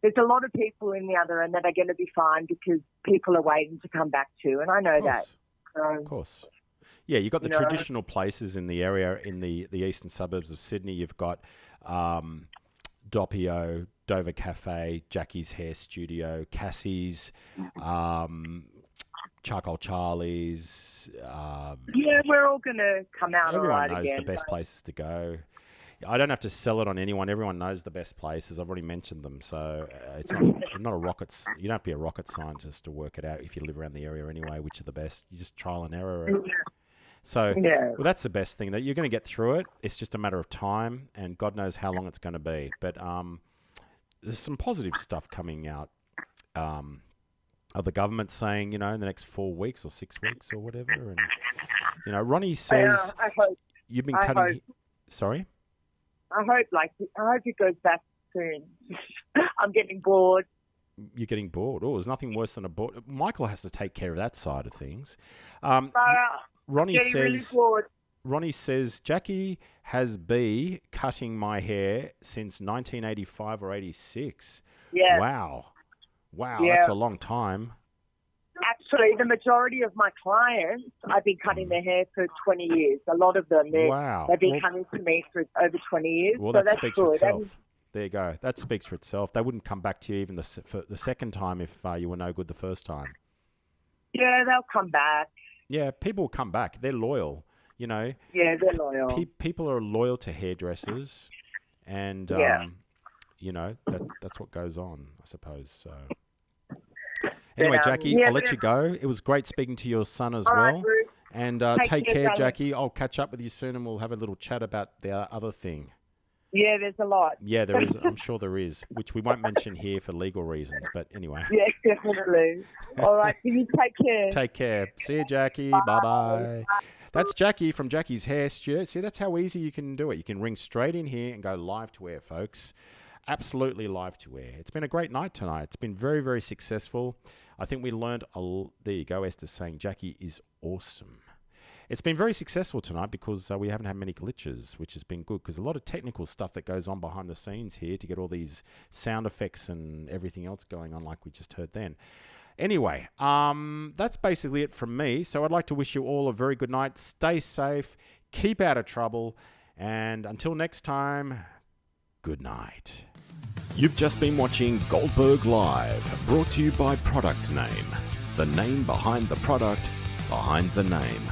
there's a lot of people in the other end that are going to be fine because people are waiting to come back too. And I know that. Of course. Yeah, you've got the traditional places in the area in the eastern suburbs of Sydney. You've got Doppio, Dover Cafe, Jackie's Hair Studio, Cassie's, Charcoal Charlie's. We're all going to come out all right again. Everyone knows the best places to go. I don't have to sell it on anyone. Everyone knows the best places. I've already mentioned them. So it's not a rocket. You don't have to be a rocket scientist to work it out if you live around the area anyway, which are the best. You just trial and error it. So, well, that's the best thing, that you're going to get through it. It's just a matter of time, and God knows how long it's going to be. But there's some positive stuff coming out of the government saying, in the next 4 weeks or 6 weeks or whatever. And, Ronnie says you've been cutting... Sorry? I hope it goes back soon. I'm getting bored. You're getting bored. Oh, there's nothing worse than a bored... Michael has to take care of that side of things. Ronnie says, Jackie has been cutting my hair since 1985 or 86. Yeah. Wow, that's a long time. Actually, the majority of my clients, I've been cutting their hair for 20 years. A lot of them, they've been coming to me for over 20 years. Well, so that speaks for itself. There you go. That speaks for itself. They wouldn't come back to you even for the second time if you were no good the first time. Yeah, they'll come back. Yeah, people will come back. They're loyal, Yeah, they're loyal. People are loyal to hairdressers, and that's what goes on, I suppose. So, anyway, Jackie, I'll let you go. It was great speaking to your son as well. Right, Bruce. And take care, Jackie. I'll catch up with you soon, and we'll have a little chat about the other thing. Yeah, there's a lot. Yeah, there is. I'm sure there is, which we won't mention here for legal reasons. But anyway. Yeah, definitely. All right, you take care. Take care. See you, Jackie. Bye-bye. That's Jackie from Jackie's Hair Studio. See, that's how easy you can do it. You can ring straight in here and go live to air, folks. Absolutely live to air. It's been a great night tonight. It's been very, very successful. I think we learned there you go, Esther saying Jackie is awesome. It's been very successful tonight because we haven't had many glitches, which has been good because a lot of technical stuff that goes on behind the scenes here to get all these sound effects and everything else going on like we just heard then. Anyway, that's basically it from me. So I'd like to wish you all a very good night. Stay safe, keep out of trouble, and until next time, good night. You've just been watching Goldberg Live, brought to you by Product Name. The name behind the product, behind the name.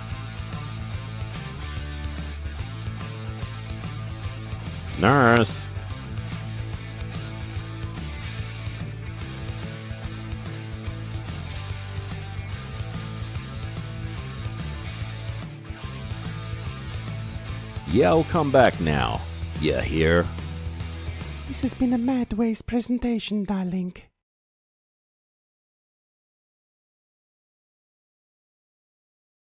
Nurse. Yeah, I'll come back now. You hear? This has been a Madways presentation, darling.